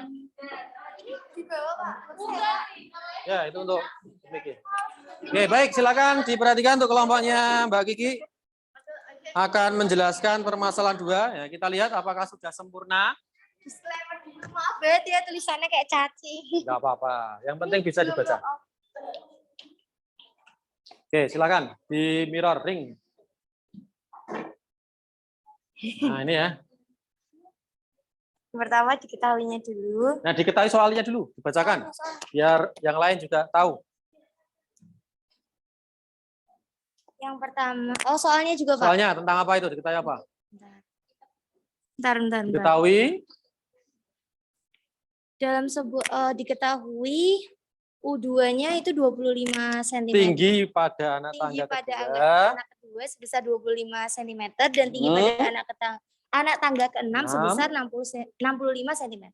Ya, itu untuk Miki. Oke, baik, silakan diperhatikan untuk kelompoknya Mbak Kiki. Akan menjelaskan permasalahan 2. Ya, kita lihat apakah sudah sempurna. Maaf ya, tulisannya kayak caci. Enggak apa-apa, yang penting bisa dibaca. Oke, silakan di mirror ring. Nah, ini ya. Pertama diketahuinya dulu. Nah, diketahui soalnya dulu, dibacakan. Biar yang lain juga tahu. Yang pertama, soalnya juga Pak. Soalnya tentang apa itu? Diketahui apa? Bentar. Diketahui Dalam sebuah diketahui U2-nya itu 25 cm. tinggi pada anak Tinggi tangga pada kedua. anak kedua sebesar 25 cm dan tinggi pada anak tangga ke-6 sebesar 65 cm.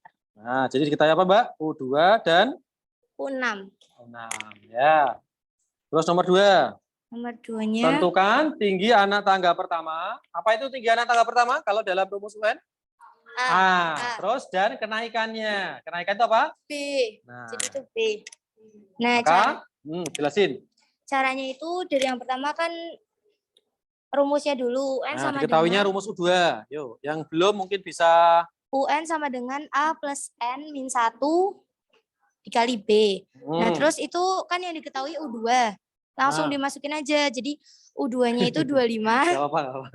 Nah, jadi diketahui apa, Mbak? U2 dan U6. U6. Ya. Terus nomor 2. Nomor 2-nya Tentukan tinggi anak tangga pertama. Apa itu tinggi anak tangga pertama kalau dalam rumus UN? A. Terus dan kenaikannya. Kenaikan itu apa? B. Nah, Jadi itu B. Nah, maka, jelasin. caranya itu dari yang pertama kan rumusnya dulu. UN Nah, sama diketahuinya dengan rumus U2. Yuk, yang belum mungkin bisa UN sama dengan A plus N min 1 dikali B. Nah, terus itu kan yang diketahui U2. Langsung dimasukin aja. Jadi U2-nya itu 25. Gak apa-apa.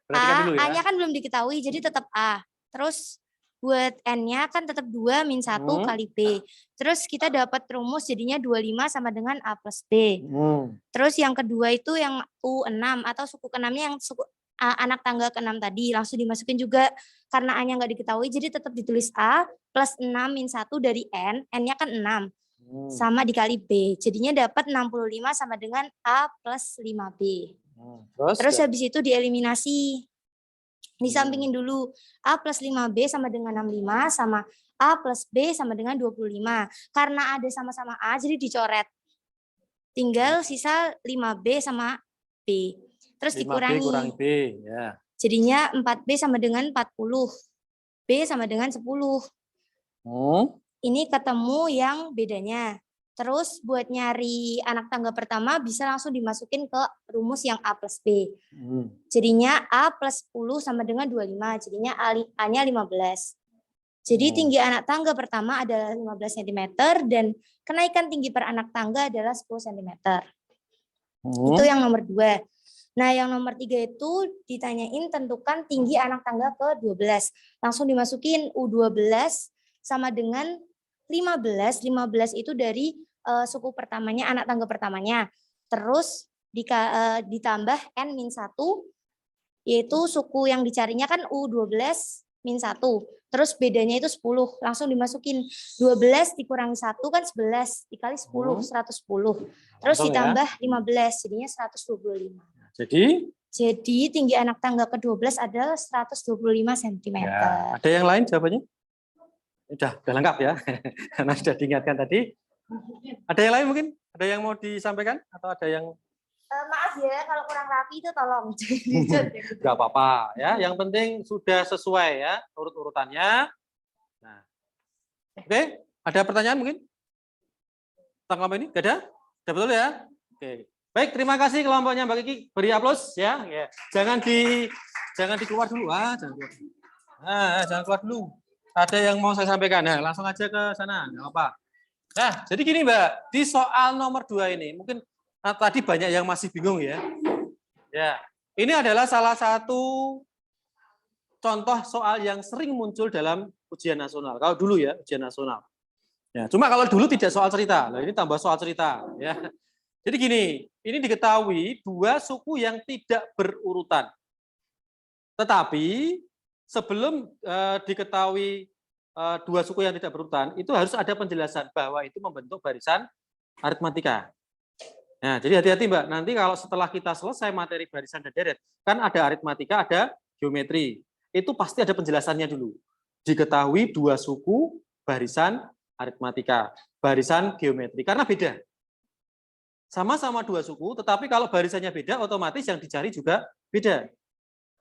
Perhatikan dulu ya. A-nya kan belum diketahui, jadi tetap A. Terus buat N-nya kan tetap 2 min 1 kali B. Terus kita dapat rumus jadinya 25 sama dengan A plus B. Terus yang kedua itu yang U6 atau suku ke-6-nya yang suku anak tangga ke-6 tadi. Langsung dimasukin juga karena A-nya nggak diketahui, jadi tetap ditulis A plus 6 min 1 dari N. N-nya kan 6. Sama dikali B. Jadinya dapat 65 sama dengan A plus 5B. Terus habis itu dieliminasi. Disampingin dulu. A plus 5B sama dengan 65 sama A plus B sama dengan 25. Karena ada sama-sama A jadi dicoret. Tinggal sisa 5B sama B. Terus 5B dikurangi. kurangi B. Ya. Jadinya 4B sama dengan 40. B sama dengan 10. Ini ketemu yang bedanya. Terus buat nyari anak tangga pertama bisa langsung dimasukin ke rumus yang A plus B. Jadinya A plus 10 sama dengan 25. Jadinya A-nya 15. Jadi tinggi anak tangga pertama adalah 15 cm dan kenaikan tinggi per anak tangga adalah 10 cm. Itu yang nomor 2. Nah yang nomor 3 itu ditanyain tentukan tinggi anak tangga ke-12. Langsung dimasukin U12 sama dengan 15 itu dari suku pertamanya, anak tangga pertamanya. Terus ditambah N-1, yaitu suku yang dicarinya kan U12 min 1. Terus bedanya itu 10, langsung dimasukin. 12 dikurangi 1 kan 11, dikali 10, 110. Terus ditambah 15, jadinya 125. Jadi tinggi anak tangga ke-12 adalah 125 cm. Ya. Ada yang lain jawabannya? Udah lengkap ya, karena sudah diingatkan tadi. Ada yang lain mungkin? Ada yang mau disampaikan? Atau ada yang... Maaf ya, kalau kurang rapi itu tolong. Gak apa-apa ya, yang penting sudah sesuai ya, urut-urutannya. Nah. Oke, ada pertanyaan mungkin? Tentang apa ini? Gak ada? Sudah betul ya? Oke. Baik, terima kasih kelompoknya Mbak Kiki. Beri aplaus ya. Jangan dikeluar dulu. Jangan keluar. Jangan keluar dulu. Ada yang mau saya sampaikan, nah, langsung aja ke sana, nggak apa. Nah, jadi gini Mbak, di soal nomor 2 ini, mungkin tadi banyak yang masih bingung ya. Ya, ini adalah salah satu contoh soal yang sering muncul dalam ujian nasional. Kalau dulu ya, ujian nasional. Ya, cuma kalau dulu tidak soal cerita, nah ini tambah soal cerita. Ya. Jadi gini, ini diketahui 2 suku yang tidak berurutan. Tetapi sebelum diketahui 2 suku yang tidak berurutan, itu harus ada penjelasan bahwa itu membentuk barisan aritmatika. Nah, jadi hati-hati Mbak, nanti kalau setelah kita selesai materi barisan dan deret, kan ada aritmatika, ada geometri. Itu pasti ada penjelasannya dulu. Diketahui 2 suku barisan aritmatika, barisan geometri, karena beda. Sama-sama 2 suku, tetapi kalau barisannya beda, otomatis yang dicari juga beda.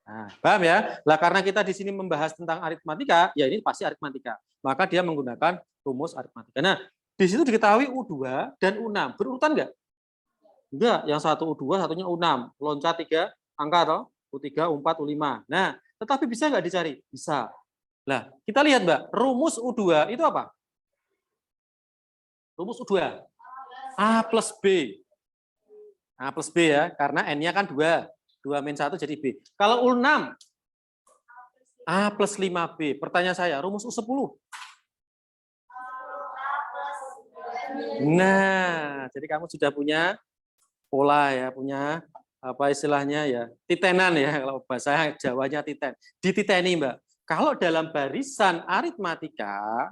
Nah, paham ya? Lah karena kita di sini membahas tentang aritmatika, ya ini pasti aritmatika. Maka dia menggunakan rumus aritmatika. Nah, di situ diketahui U2 dan U6. Berurutan enggak? Enggak, yang satu U2, satunya U6. Loncat 3 angka atau U3, U4, U5. Nah, tetapi bisa enggak dicari? Bisa. Nah, kita lihat Mbak, rumus U2 itu apa? Rumus U2. A plus B. A plus B ya, karena N-nya kan 2. 2 min 1 jadi B. Kalau U6, A plus 5B. Pertanyaan saya, rumus U10. Nah, jadi kamu sudah punya pola ya, punya apa istilahnya ya, titenan ya, kalau bahasa Jawanya titen. Dititeni, Mbak. Kalau dalam barisan aritmatika,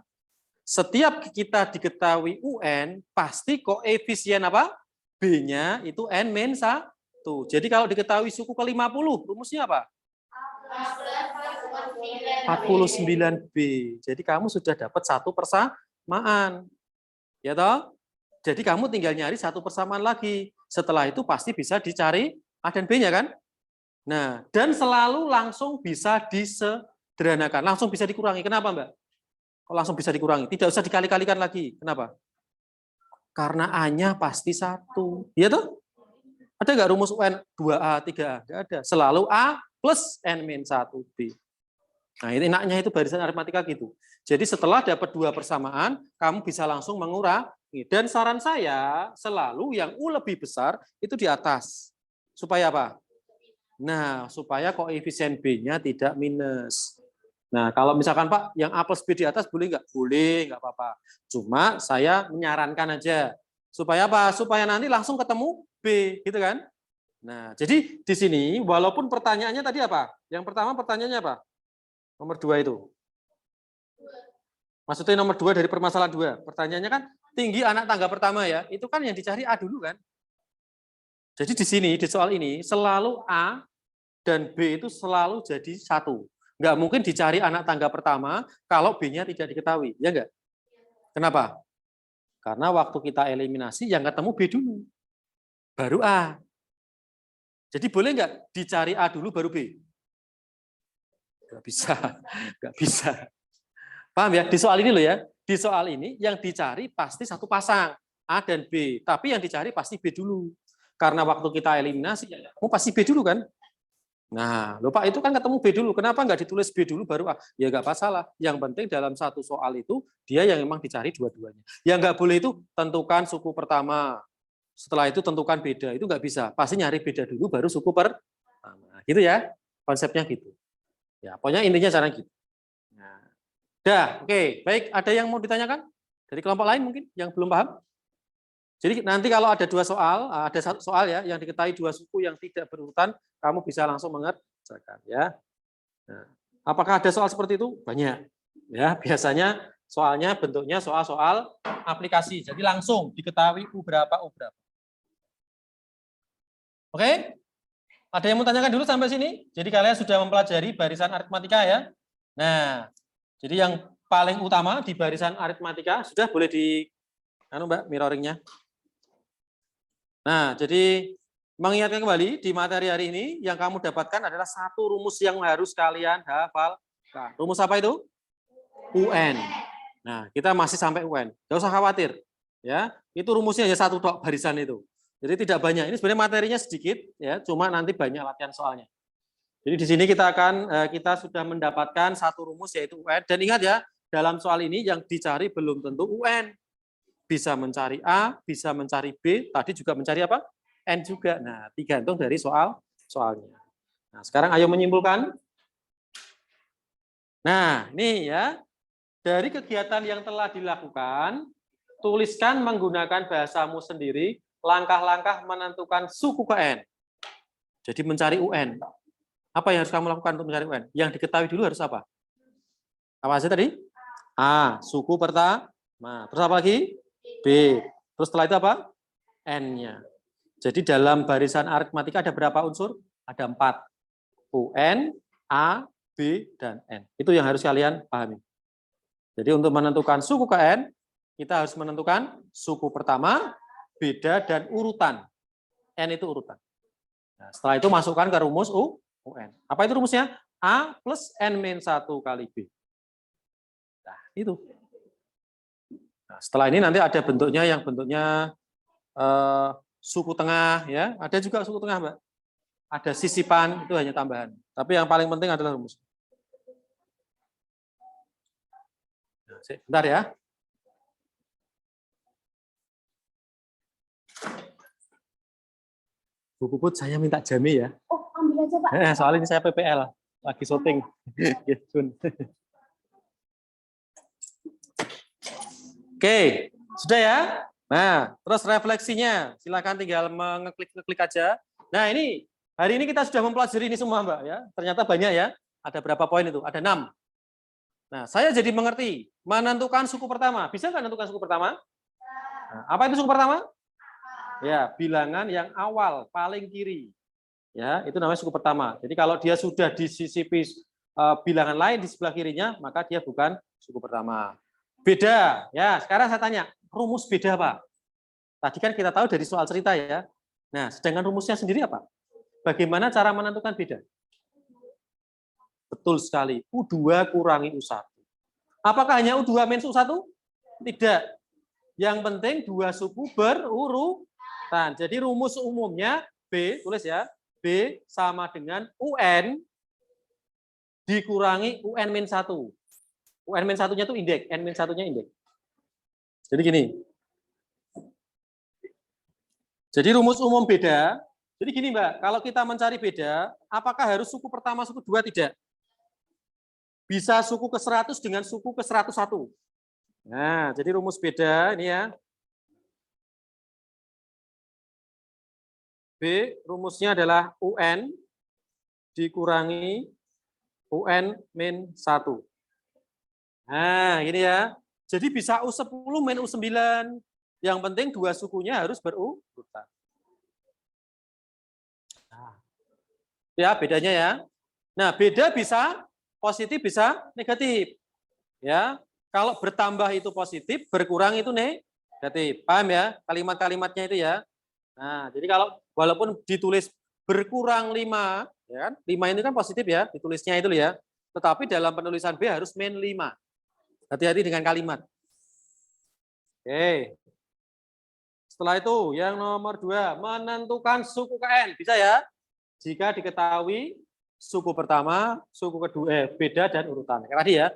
setiap kita diketahui UN, pasti koefisien apa? B-nya itu N-1. Jadi kalau diketahui suku ke-50, rumusnya apa? 49B. Jadi kamu sudah dapat satu persamaan. Ya toh? Jadi kamu tinggal nyari satu persamaan lagi. Setelah itu pasti bisa dicari A dan B-nya kan? Nah, dan selalu langsung bisa disederhanakan, langsung bisa dikurangi. Kenapa, Mbak? Kok langsung bisa dikurangi? Tidak usah dikali-kalikan lagi. Kenapa? Karena A-nya pasti 1. Iya toh? Ada nggak rumus UN 2A, 3A? Nggak ada. Selalu A plus N-1B. Nah, ini enaknya itu barisan aritmatika gitu. Jadi setelah dapat 2 persamaan, kamu bisa langsung mengurangi. Dan saran saya, selalu yang U lebih besar itu di atas. Supaya apa? Nah, supaya koefisien B-nya tidak minus. Nah, kalau misalkan Pak, yang A plus B di atas boleh nggak? Boleh, nggak apa-apa. Cuma saya menyarankan aja. Supaya apa? Supaya nanti langsung ketemu B, gitu kan? Nah, jadi di sini, walaupun pertanyaannya tadi apa? Yang pertama pertanyaannya apa? Nomor 2 itu. Maksudnya nomor 2 dari permasalahan 2. Pertanyaannya kan tinggi anak tangga pertama ya. Itu kan yang dicari A dulu kan. Jadi di sini, di soal ini, selalu A dan B itu selalu jadi 1. Nggak mungkin dicari anak tangga pertama kalau B-nya tidak diketahui. Ya enggak? Kenapa? Karena waktu kita eliminasi yang ketemu B dulu. Baru A. Jadi boleh nggak dicari A dulu baru B? Nggak bisa. Nggak bisa. Paham ya? Di soal ini loh ya. Di soal ini yang dicari pasti satu pasang, A dan B. Tapi yang dicari pasti B dulu. Karena waktu kita eliminasi, kamu pasti B dulu kan? Nah, loh Pak, itu kan ketemu B dulu. Kenapa nggak ditulis B dulu baru A? Ya nggak masalah. Yang penting dalam satu soal itu, dia yang memang dicari dua-duanya. Yang nggak boleh itu tentukan suku pertama. Setelah itu tentukan beda. Itu nggak bisa. Pasti nyari beda dulu, baru suku pertama. Gitu ya, konsepnya gitu. Ya, pokoknya intinya cara gitu. Nah, dah, oke. Baik, ada yang mau ditanyakan? Dari kelompok lain mungkin yang belum paham? Jadi nanti kalau ada 2 soal, ada satu soal ya, yang diketahui 2 suku yang tidak berurutan, kamu bisa langsung mengerjakan ya. Nah, apakah ada soal seperti itu? Banyak. Ya, biasanya soalnya bentuknya soal-soal aplikasi. Jadi langsung diketahui U berapa, U berapa. Oke? Ada yang mau tanyakan dulu sampai sini? Jadi kalian sudah mempelajari barisan aritmatika ya. Nah, jadi yang paling utama di barisan aritmatika sudah boleh di Mbak mirroringnya. Nah, jadi mengingatkan kembali di materi hari ini yang kamu dapatkan adalah satu rumus yang harus kalian hafalkan. Rumus apa itu? UN. Nah, kita masih sampai UN. Tidak usah khawatir. Ya, itu rumusnya hanya satu tok barisan itu. Jadi tidak banyak. Ini sebenarnya materinya sedikit, ya, cuma nanti banyak latihan soalnya. Jadi di sini kita sudah mendapatkan satu rumus yaitu UN. Dan ingat ya, dalam soal ini yang dicari belum tentu UN. Bisa mencari A, bisa mencari B, tadi juga mencari apa? N juga. Nah, tergantung dari soalnya. Nah, sekarang ayo menyimpulkan. Nah, ini ya. Dari kegiatan yang telah dilakukan, tuliskan menggunakan bahasamu sendiri langkah-langkah menentukan suku ke N. Jadi mencari UN. Apa yang harus kamu lakukan untuk mencari UN? Yang diketahui dulu harus apa? Apa aja tadi? A, suku pertama. Terus apa lagi? B. Terus setelah itu apa? N-nya. Jadi dalam barisan aritmatika ada berapa unsur? Ada 4. UN, A, B, dan N. Itu yang harus kalian pahami. Jadi untuk menentukan suku ke N, kita harus menentukan suku pertama, beda, dan urutan. N itu urutan. Nah, setelah itu masukkan ke rumus UN. Apa itu rumusnya? A plus N-1 kali B. Nah, itu. Nah, setelah ini nanti ada bentuknya yang bentuknya suku tengah, ya. Ada juga suku tengah, Mbak. Ada sisipan, itu hanya tambahan. Tapi yang paling penting adalah rumus. Nah, bentar ya. Bu Puput, saya minta jame ya. Oh, ambil aja, Pak. Soalnya ini saya PPL, lagi syuting. Oke, sudah ya? Nah, terus refleksinya, silakan tinggal mengeklik aja. Nah, ini hari ini kita sudah mempelajari ini semua, Mbak ya. Ternyata banyak ya. Ada berapa poin itu? Ada 6. Nah, saya jadi mengerti menentukan suku pertama. Bisa nggak menentukan suku pertama? Nah, apa itu suku pertama? Ya, bilangan yang awal paling kiri. Ya, itu namanya suku pertama. Jadi kalau dia sudah disisipi bilangan lain di sebelah kirinya, maka dia bukan suku pertama. Beda. Ya, sekarang saya tanya, rumus beda apa? Tadi kan kita tahu dari soal cerita ya. Nah, sedangkan rumusnya sendiri apa? Bagaimana cara menentukan beda? Betul sekali, U2 kurangi U1. Apakah hanya U2 minus U1? Tidak. Yang penting dua suku berurutan. Jadi rumus umumnya B, tulis ya, B sama dengan UN dikurangi UN min 1. UN min 1-nya itu indeks, N min 1-nya indeks. Jadi gini. Jadi rumus umum beda. Jadi gini Mbak, kalau kita mencari beda, apakah harus suku pertama, suku dua? Tidak. Bisa suku ke 100 dengan suku ke 101. Nah, jadi rumus beda ini ya. B, rumusnya adalah UN dikurangi UN min 1. Nah, ini ya. Jadi bisa U10 min U9. Yang penting dua sukunya harus berurutan. Nah, ya, bedanya ya. Nah, beda bisa positif, bisa negatif. Ya, kalau bertambah itu positif, berkurang itu negatif. Paham ya? Kalimat-kalimatnya itu ya. Nah, jadi kalau walaupun ditulis berkurang 5, ya kan? 5 ini kan positif ya, ditulisnya itu ya. Tetapi dalam penulisan B harus min 5. Hati-hati dengan kalimat. Oke. Setelah itu, yang nomor 2, menentukan suku KN. Bisa ya? Jika diketahui suku pertama, suku kedua, beda dan urutan. Kayak tadi ya,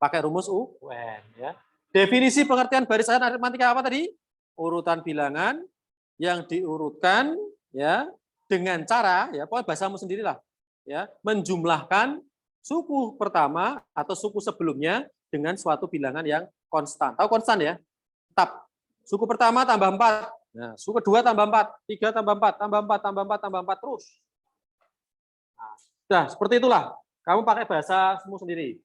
pakai rumus UN. Ya. Definisi pengertian barisan aritmatika apa tadi? Urutan bilangan yang diurutkan ya dengan cara ya, pokoknya bahasamu sendirilah ya, menjumlahkan suku pertama atau suku sebelumnya dengan suatu bilangan yang konstan. Tahu konstan ya? Tetap. Suku pertama tambah 4. Nah, suku kedua tambah 4, 3 tambah 4, tambah 4, tambah 4, tambah 4 terus. Nah, seperti itulah. Kamu pakai bahasa semu sendiri.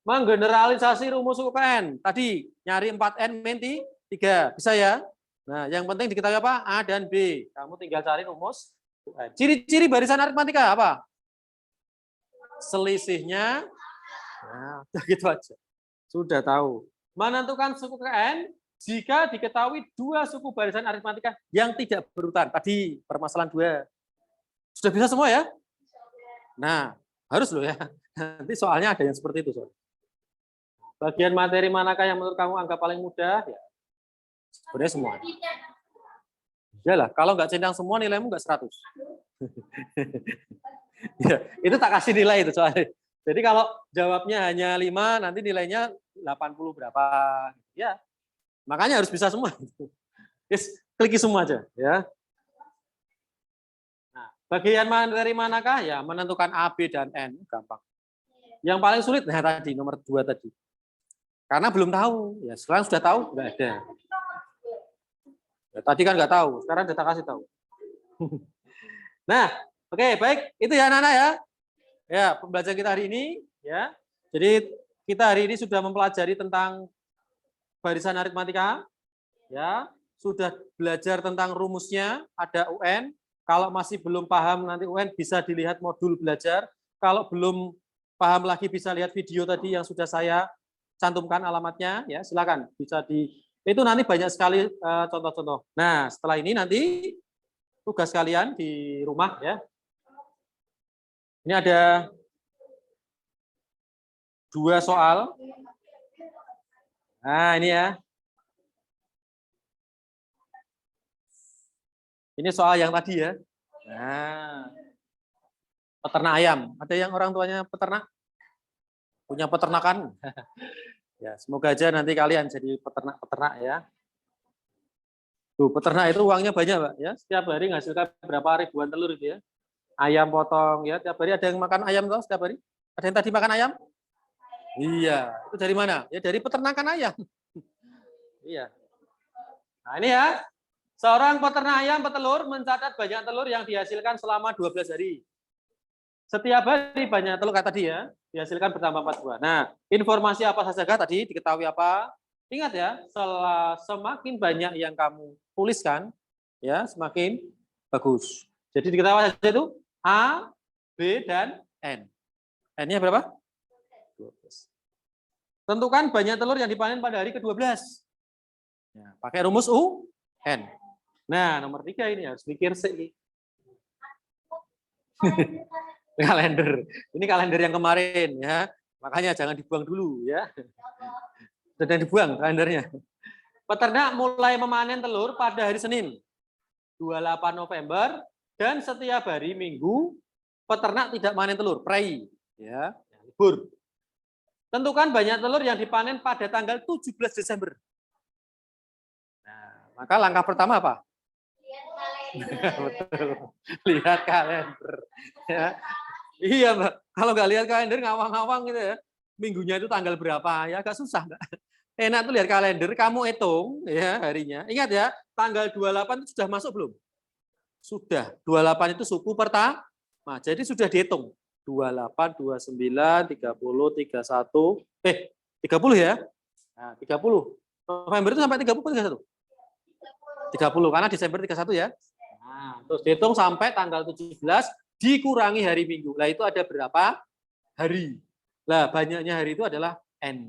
Menggeneralisasi rumus suku KN. Tadi nyari 4N min 3. Bisa ya? Nah, yang penting diketahui apa? A dan B. Kamu tinggal cari rumus UN. Ciri-ciri barisan aritmatika apa? Selisihnya. Nah, gitu aja. Sudah tahu. Menentukan suku KN jika diketahui dua suku barisan aritmatika yang tidak berurutan. Tadi permasalahan 2. Sudah bisa semua ya? Nah, harus loh ya. Nanti soalnya ada yang seperti itu. Soal. Bagian materi manakah yang menurut kamu anggap paling mudah? Ya, sebenarnya semua. Iyalah, kalau nggak centang semua nilaimu nggak 100. Ya, itu tak kasih nilai itu soalnya. Jadi kalau jawabnya hanya 5, nanti nilainya 80 berapa. Ya, makanya harus bisa semua. Yes, kliki semua aja. Ya. Bagian dari manakah? Ya, menentukan A, B, dan N. Gampang. Yang paling sulit, nah tadi, nomor 2 tadi. Karena belum tahu. Ya, sekarang sudah tahu, nggak ada. Ya, tadi kan nggak tahu, sekarang kita kasih tahu. Nah, oke, baik. Itu ya, Nana ya. Ya, pembelajaran kita hari ini. Ya, jadi kita hari ini sudah mempelajari tentang barisan aritmatika. Ya, sudah belajar tentang rumusnya, ada UN. Kalau masih belum paham nanti UN bisa dilihat modul belajar. Kalau belum paham lagi bisa lihat video tadi yang sudah saya cantumkan alamatnya ya, silakan bisa itu nanti banyak sekali contoh-contoh. Nah, setelah ini nanti tugas kalian di rumah ya. Ini ada 2 soal. Nah, ini ya. Ini soal yang tadi ya. Nah, peternak ayam. Ada yang orang tuanya peternak? Punya peternakan? Ya, semoga aja nanti kalian jadi peternak-peternak ya. Tuh, peternak itu uangnya banyak, Pak. Ya, setiap hari menghasilkan berapa ribuan telur itu ya. Ayam potong ya, tiap hari ada yang makan ayam toh setiap hari. Ada yang tadi makan ayam? Iya, itu dari mana? Ya dari peternakan ayam. Iya. Nah, ini ya. Seorang peternak ayam petelur mencatat banyak telur yang dihasilkan selama 12 hari. Setiap hari banyak telur kata tadi ya, dihasilkan bertambah 4 buah. Nah, informasi apa saja tadi diketahui apa? Ingat ya, semakin banyak yang kamu tuliskan, ya semakin bagus. Jadi diketahui saja itu A, B, dan N. N-nya berapa? 12. Tentukan banyak telur yang dipanen pada hari ke-12. Ya, pakai rumus U, N. Nah, nomor 3 ini harus mikir sih. Kalender. Ini kalender yang kemarin ya. Makanya jangan dibuang dulu ya. Sedang dibuang kalendernya. Peternak mulai memanen telur pada hari Senin 28 November dan setiap hari Minggu peternak tidak manen telur, prei ya, libur. Tentukan banyak telur yang dipanen pada tanggal 17 Desember. Nah, maka langkah pertama apa? Betul. Lihat kalender. Ya. Iya, Mbak. Kalau nggak lihat kalender ngawang-ngawang gitu ya. Minggunya itu tanggal berapa ya agak susah, Mbak. Enak tuh lihat kalender, kamu hitung ya harinya. Ingat ya, tanggal 28 itu sudah masuk belum? Sudah. 28 itu suku pertama. Jadi sudah dihitung. 28, 29, 30, 31. 30 ya. Nah, 30. November itu sampai 30 31. 30 karena Desember 31 ya. Nah, terus dihitung sampai tanggal 17 dikurangi hari Minggu. Lah itu ada berapa hari? Lah banyaknya hari itu adalah N.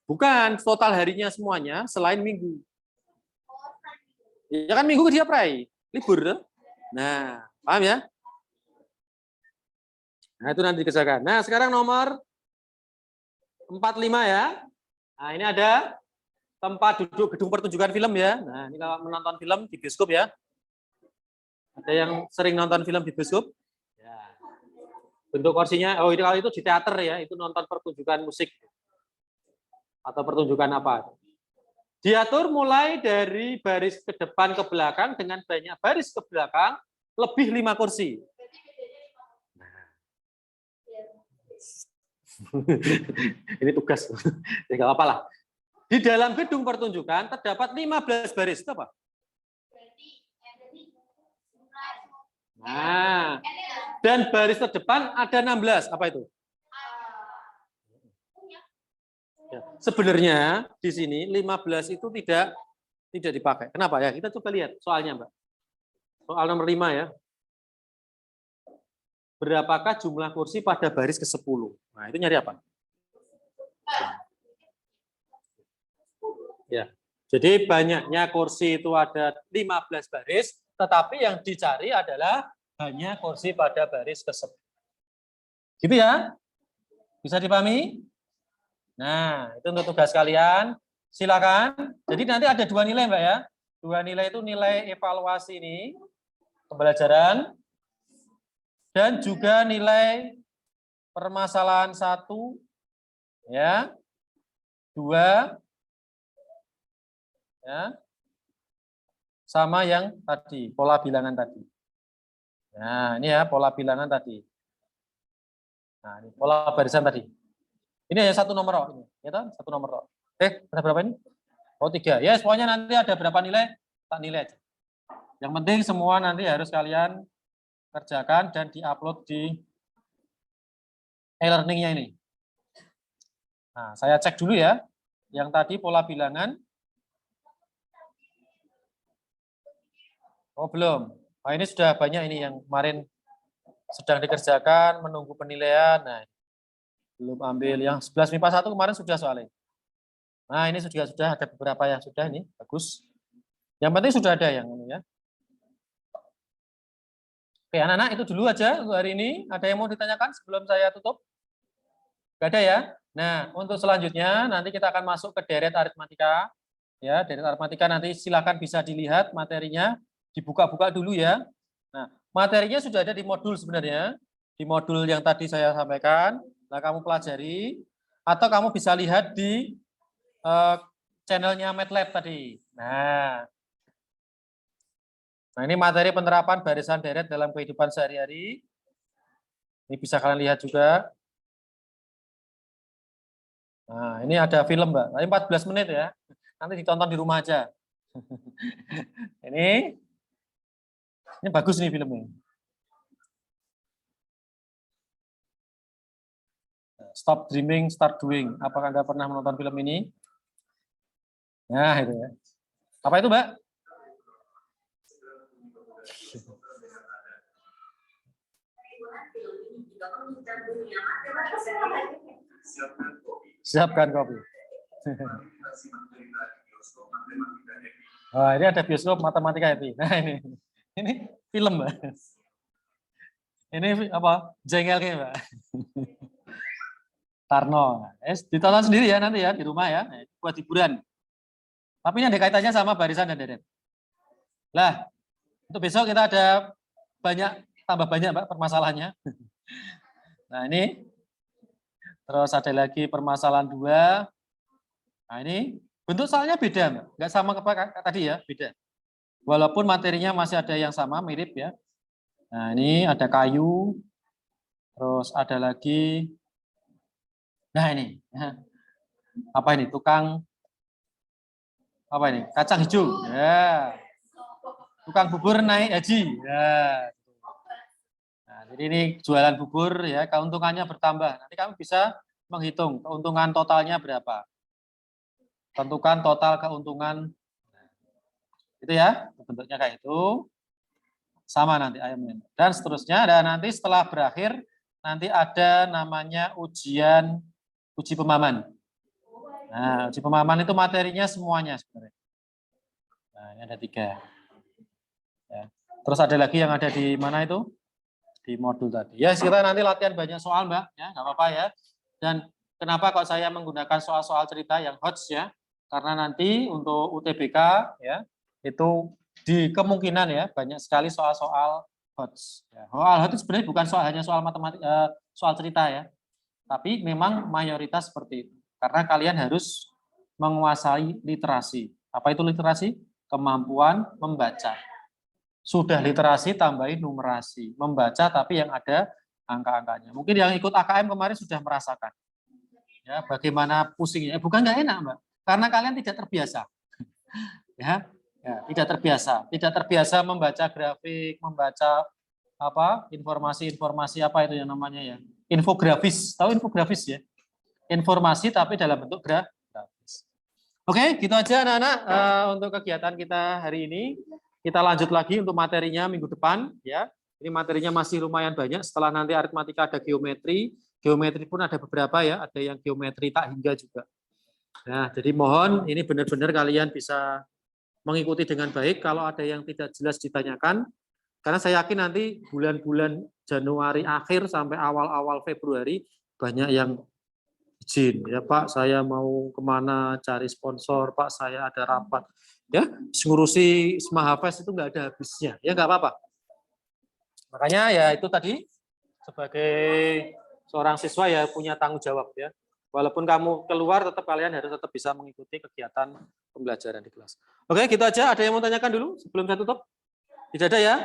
Bukan total harinya semuanya selain Minggu. Ya kan Minggu dia prei, libur. Nah, paham ya? Nah, itu nanti dikerjakan. Nah, sekarang nomor 45 ya. Nah, ini ada tempat duduk gedung pertunjukan film ya. Nah, ini kalau menonton film di bioskop ya. Ada yang sering nonton film di bioskop? Ya. Bentuk kursinya, oh ini kalau itu di teater ya, itu nonton pertunjukan musik. Atau pertunjukan apa. Diatur mulai dari baris ke depan ke belakang dengan banyak baris ke belakang, lebih 5 kursi. Ini tugas, ya nggak apa-apa lah. Di dalam gedung pertunjukan terdapat 15 baris, itu apa? Nah, dan baris terdepan ada 16, apa itu? Ya, sebenarnya di sini 15 itu tidak dipakai. Kenapa ya? Kita coba lihat soalnya, Mbak. Soal nomor 5 ya. Berapakah jumlah kursi pada baris ke-10? Nah, itu nyari apa? Ya. Jadi banyaknya kursi itu ada 15 baris, tetapi yang dicari adalah hanya kursi pada baris ke-10. Gitu ya? Bisa dipahami? Nah, itu untuk tugas kalian. Silakan. Jadi nanti ada 2 nilai, Mbak ya. 2 nilai itu nilai evaluasi ini, pembelajaran, dan juga nilai permasalahan 1, ya, 2, ya, sama yang tadi, pola bilangan tadi. Nah, ini ya pola bilangan tadi. Nah, ini pola barisan tadi. Ini hanya 1 nomor, ini, ya toh? 1 nomor. Ada berapa ini? Oh 3. Ya, pokoknya nanti ada berapa nilai, tak nilai aja. Yang penting semua nanti harus kalian kerjakan dan diupload di e-learning-nya ini. Nah, saya cek dulu ya. Yang tadi pola bilangan. Oh, belum. Nah, ini sudah banyak ini yang kemarin sedang dikerjakan, menunggu penilaian. Nah, belum ambil yang 11 MIPA 1 kemarin sudah soalnya. Nah, ini sudah ada beberapa yang sudah ini, bagus. Yang penting sudah ada yang ini ya. Oke, anak-anak itu dulu aja untuk hari ini. Ada yang mau ditanyakan sebelum saya tutup? Enggak ada ya? Nah, untuk selanjutnya nanti kita akan masuk ke deret aritmatika. Ya, deret aritmatika nanti silakan bisa dilihat materinya, dibuka-buka dulu ya. Nah, materinya sudah ada di modul sebenarnya. Di modul yang tadi saya sampaikan. Nah, kamu pelajari atau kamu bisa lihat di channelnya MATLAB tadi. Nah, ini materi penerapan barisan deret dalam kehidupan sehari-hari. Ini bisa kalian lihat juga. Nah, ini ada film, Mbak. Ini 14 menit ya. Nanti ditonton di rumah aja. Ini bagus nih filmnya. Stop Dreaming, Start Doing. Apakah Anda pernah menonton film ini? Nah, itu ya. Apa itu, Mbak? Siapkan kopi. Oh, ini ada bioskop matematika happy. Nah, ini film, Mbak. Ini apa? Jengkelnya, Mbak. Tarno. Ditonton sendiri ya nanti ya di rumah ya. Buat hiburan. Tapi ini ada kaitannya sama barisan dan deret. Lah, untuk besok kita ada tambah banyak, Mbak, permasalahannya. Nah, ini. Terus ada lagi permasalahan 2. Nah, ini bentuk soalnya beda, Mbak. Nggak sama kayak tadi ya, beda. Walaupun materinya masih ada yang sama, mirip ya. Nah, ini ada kayu. Terus ada lagi. Nah, ini. Apa ini? Tukang. Apa ini? Kacang hijau. Ya. Tukang bubur naik haji. Ya. Nah, jadi ini jualan bubur ya, keuntungannya bertambah. Nanti kamu bisa menghitung keuntungan totalnya berapa. Tentukan total keuntungan. Itu ya, bentuknya kayak itu. Sama nanti ayamnya. Dan seterusnya. Dan nanti setelah berakhir, nanti ada namanya uji pemahaman. Nah, uji pemahaman itu materinya semuanya sebenarnya. Nah, ini ada 3. Ya. Terus ada lagi yang ada di mana itu? Di modul tadi. Ya, kita nanti latihan banyak soal, Mbak. Ya, nggak apa-apa ya. Dan kenapa kok saya menggunakan soal-soal cerita yang HOTS ya? Karena nanti untuk UTBK ya, itu di kemungkinan ya banyak sekali soal-soal HOTS. Ya, soal HOTS sebenarnya bukan hanya soal matematika, soal cerita ya. Tapi memang mayoritas seperti itu. Karena kalian harus menguasai literasi. Apa itu literasi? Kemampuan membaca. Sudah literasi tambahin numerasi. Membaca tapi yang ada angka-angkanya. Mungkin yang ikut AKM kemarin sudah merasakan. Ya, bagaimana pusingnya. Bukan nggak enak, Mbak. Karena kalian tidak terbiasa. Ya, tidak terbiasa. Tidak terbiasa membaca grafik, membaca informasi-informasi apa itu yang namanya ya. Infografis. Tahu infografis ya? Informasi tapi dalam bentuk grafis. Oke, gitu aja anak-anak untuk kegiatan kita hari ini. Kita lanjut lagi untuk materinya minggu depan ya. Ini materinya masih lumayan banyak. Setelah nanti aritmatika ada geometri. Geometri pun ada beberapa ya, ada yang geometri tak hingga juga. Nah, jadi mohon ini benar-benar kalian bisa mengikuti dengan baik. Kalau ada yang tidak jelas ditanyakan, karena saya yakin nanti bulan-bulan Januari akhir sampai awal-awal Februari banyak yang izin. Ya Pak, saya mau kemana cari sponsor, Pak saya ada rapat. Ya, ngurusi Smahafes itu nggak ada habisnya. Ya nggak apa-apa. Makanya ya itu tadi sebagai seorang siswa ya punya tanggung jawab ya. Walaupun kamu keluar, tetap kalian harus tetap bisa mengikuti kegiatan pembelajaran di kelas. Oke, gitu aja. Ada yang mau tanyakan dulu sebelum saya tutup? Tidak ada ya?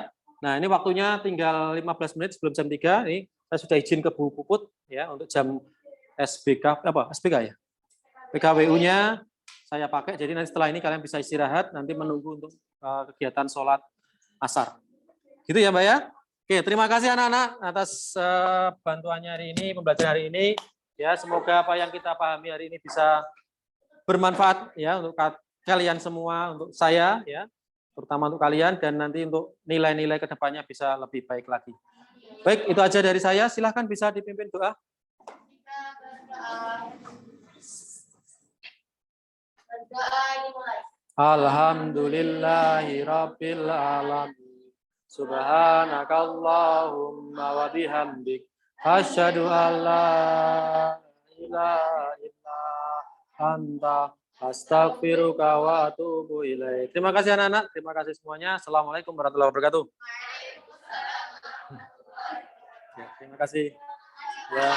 Nah, ini waktunya tinggal 15 menit sebelum jam 3. Ini saya sudah izin ke Bu Puput ya untuk jam SBK ya? PKWU-nya saya pakai. Jadi nanti setelah ini kalian bisa istirahat, nanti menunggu untuk kegiatan sholat asar. Gitu ya, Mbak ya? Oke, terima kasih anak-anak atas bantuannya hari ini, pembelajaran hari ini. Ya, semoga apa yang kita pahami hari ini bisa bermanfaat ya untuk kalian semua, untuk saya ya, terutama untuk kalian dan nanti untuk nilai-nilai kedepannya bisa lebih baik lagi. Baik, itu aja dari saya. Silahkan bisa dipimpin doa. Alhamdulillahirabbil alamin. Subhanakallahumma wa bihamdik. Asyhadu an la ilaha illa anta astaghfiruka wa atubu ilaik. Terima kasih anak-anak, terima kasih semuanya. Assalamualaikum warahmatullahi wabarakatuh. Ya, terima kasih. Ya.